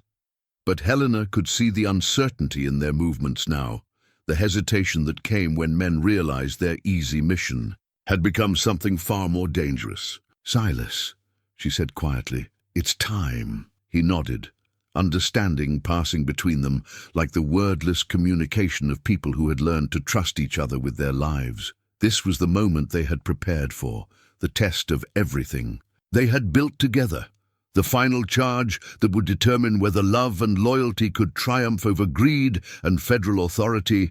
But Helena could see the uncertainty in their movements now, the hesitation that came when men realized their easy mission had become something far more dangerous. "Silas," she said quietly, "it's time." He nodded, understanding passing between them like the wordless communication of people who had learned to trust each other with their lives. This was the moment they had prepared for, the test of everything they had built together. The final charge that would determine whether love and loyalty could triumph over greed and federal authority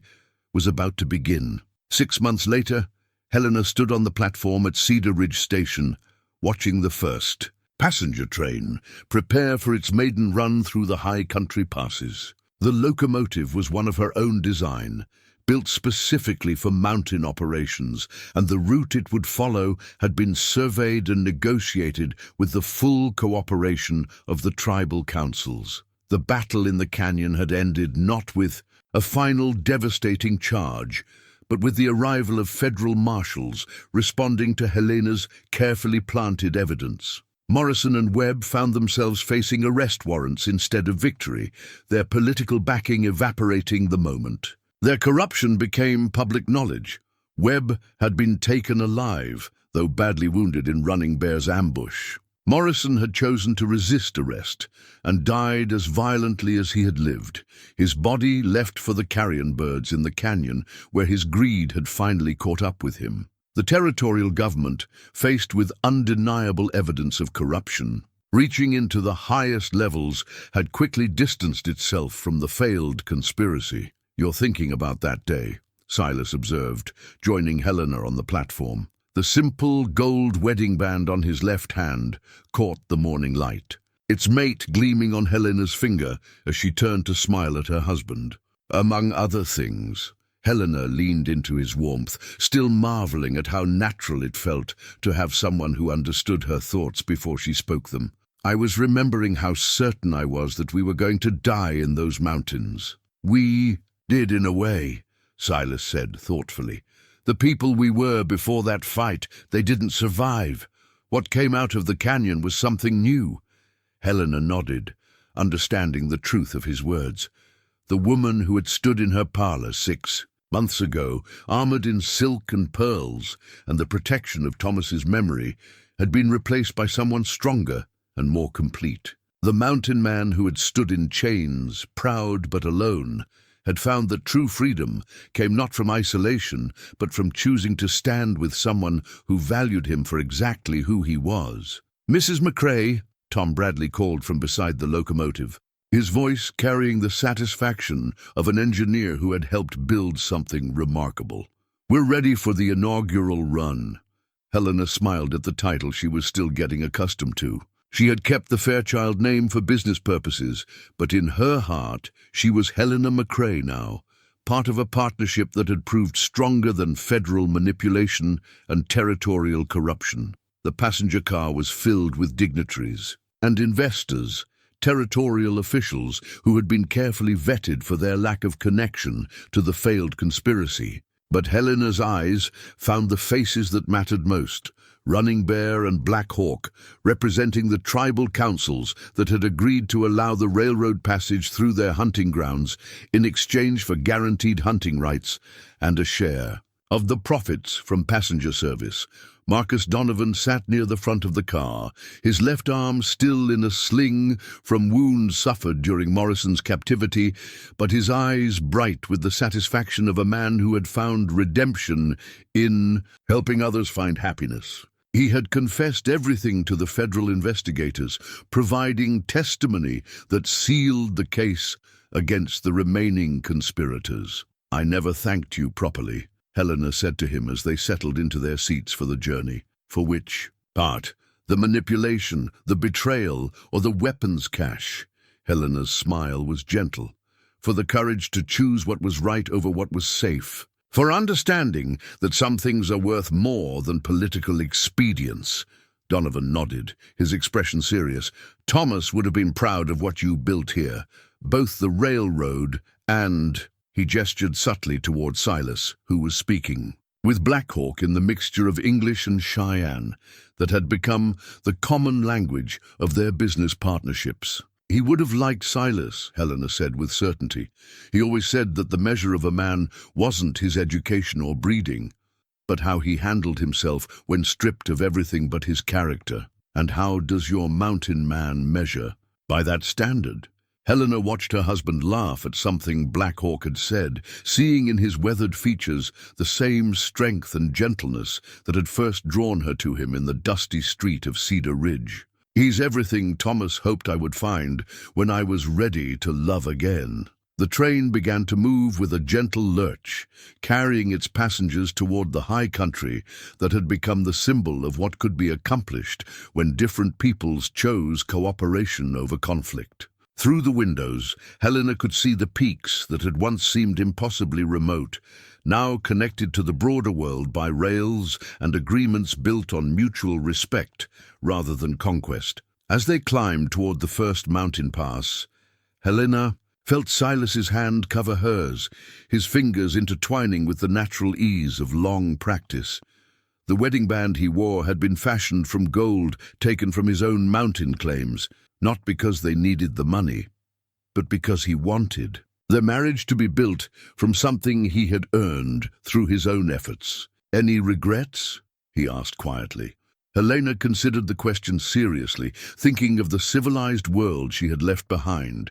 was about to begin. 6 months later, Helena stood on the platform at Cedar Ridge Station, watching the first passenger train prepare for its maiden run through the high country passes. The locomotive was one of her own design, built specifically for mountain operations, and the route it would follow had been surveyed and negotiated with the full cooperation of the tribal councils. The battle in the canyon had ended not with a final devastating charge, but with the arrival of federal marshals responding to Helena's carefully planted evidence. Morrison and Webb found themselves facing arrest warrants instead of victory, their political backing evaporating the moment. Their corruption became public knowledge. Webb had been taken alive, though badly wounded in Running Bear's ambush. Morrison had chosen to resist arrest and died as violently as he had lived, his body left for the carrion birds in the canyon where his greed had finally caught up with him. The territorial government, faced with undeniable evidence of corruption, reaching into the highest levels, had quickly distanced itself from the failed conspiracy. "You're thinking about that day," Silas observed, joining Helena on the platform. The simple gold wedding band on his left hand caught the morning light, its mate gleaming on Helena's finger as she turned to smile at her husband. "Among other things." Helena leaned into his warmth, still marveling at how natural it felt to have someone who understood her thoughts before she spoke them. "I was remembering how certain I was that we were going to die in those mountains." "We did in a way," Silas said thoughtfully. "The people we were before that fight, they didn't survive. What came out of the canyon was something new." Helena nodded, understanding the truth of his words. The woman who had stood in her parlor 6 months ago, armored in silk and pearls and the protection of Thomas's memory, had been replaced by someone stronger and more complete. The mountain man who had stood in chains, proud but alone, had found that true freedom came not from isolation, but from choosing to stand with someone who valued him for exactly who he was. "Mrs. McCrae," Tom Bradley called from beside the locomotive, his voice carrying the satisfaction of an engineer who had helped build something remarkable. "We're ready for the inaugural run." Helena smiled at the title she was still getting accustomed to. She had kept the Fairchild name for business purposes, but in her heart she was Helena McCrae now, part of a partnership that had proved stronger than federal manipulation and territorial corruption. The passenger car was filled with dignitaries and investors, territorial officials who had been carefully vetted for their lack of connection to the failed conspiracy. But Helena's eyes found the faces that mattered most: Running Bear and Black Hawk, representing the tribal councils that had agreed to allow the railroad passage through their hunting grounds in exchange for guaranteed hunting rights and a share of the profits from passenger service. Marcus Donovan sat near the front of the car, his left arm still in a sling from wounds suffered during Morrison's captivity, but his eyes bright with the satisfaction of a man who had found redemption in helping others find happiness. He had confessed everything to the federal investigators, providing testimony that sealed the case against the remaining conspirators. "I never thanked you properly," Helena said to him as they settled into their seats for the journey. "For which part? The manipulation, the betrayal, or the weapons cache?" Helena's smile was gentle. "For the courage to choose what was right over what was safe. For understanding that some things are worth more than political expedience." Donovan nodded, his expression serious. "Thomas would have been proud of what you built here, both the railroad and—" He gestured subtly toward Silas, who was speaking, with Black Hawk in the mixture of English and Cheyenne that had become the common language of their business partnerships. "He would have liked Silas," Helena said with certainty. "He always said that the measure of a man wasn't his education or breeding, but how he handled himself when stripped of everything but his character. And how does your mountain man measure? By that standard." Helena watched her husband laugh at something Black Hawk had said, seeing in his weathered features the same strength and gentleness that had first drawn her to him in the dusty street of Cedar Ridge. "He's everything Thomas hoped I would find when I was ready to love again." The train began to move with a gentle lurch, carrying its passengers toward the high country that had become the symbol of what could be accomplished when different peoples chose cooperation over conflict. Through the windows, Helena could see the peaks that had once seemed impossibly remote, now connected to the broader world by rails and agreements built on mutual respect rather than conquest. As they climbed toward the first mountain pass, Helena felt Silas's hand cover hers, his fingers intertwining with the natural ease of long practice. The wedding band he wore had been fashioned from gold taken from his own mountain claims, not because they needed the money, but because he wanted their marriage to be built from something he had earned through his own efforts. "Any regrets?" he asked quietly. Helena considered the question seriously, thinking of the civilized world she had left behind,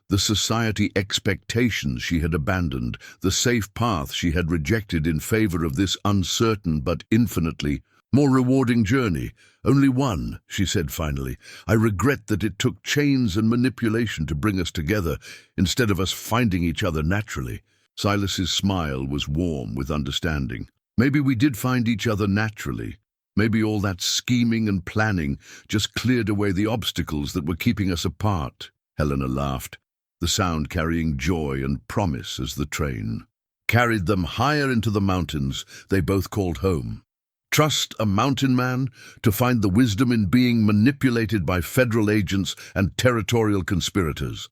the society expectations she had abandoned, the safe path she had rejected in favor of this uncertain but infinitely more rewarding journey. "Only one," she said finally. "I regret that it took chains and manipulation to bring us together, instead of us finding each other naturally." Silas's smile was warm with understanding. "Maybe we did find each other naturally. Maybe all that scheming and planning just cleared away the obstacles that were keeping us apart." Helena laughed, the sound carrying joy and promise as the train carried them higher into the mountains they both called home. Trust a mountain man to find the wisdom in being manipulated by federal agents and territorial conspirators.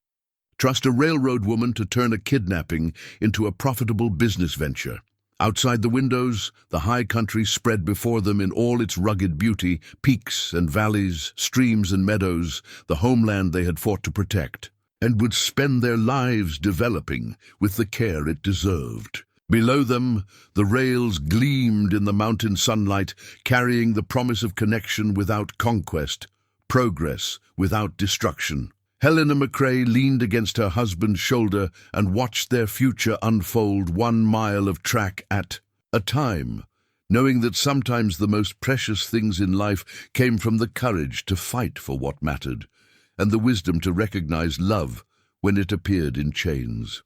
Trust a railroad woman to turn a kidnapping into a profitable business venture. Outside the windows, the high country spread before them in all its rugged beauty, peaks and valleys, streams and meadows, the homeland they had fought to protect, and would spend their lives developing with the care it deserved. Below them, the rails gleamed in the mountain sunlight, carrying the promise of connection without conquest, progress without destruction. Helena McCrae leaned against her husband's shoulder and watched their future unfold 1 mile of track at a time, knowing that sometimes the most precious things in life came from the courage to fight for what mattered, and the wisdom to recognize love when it appeared in chains.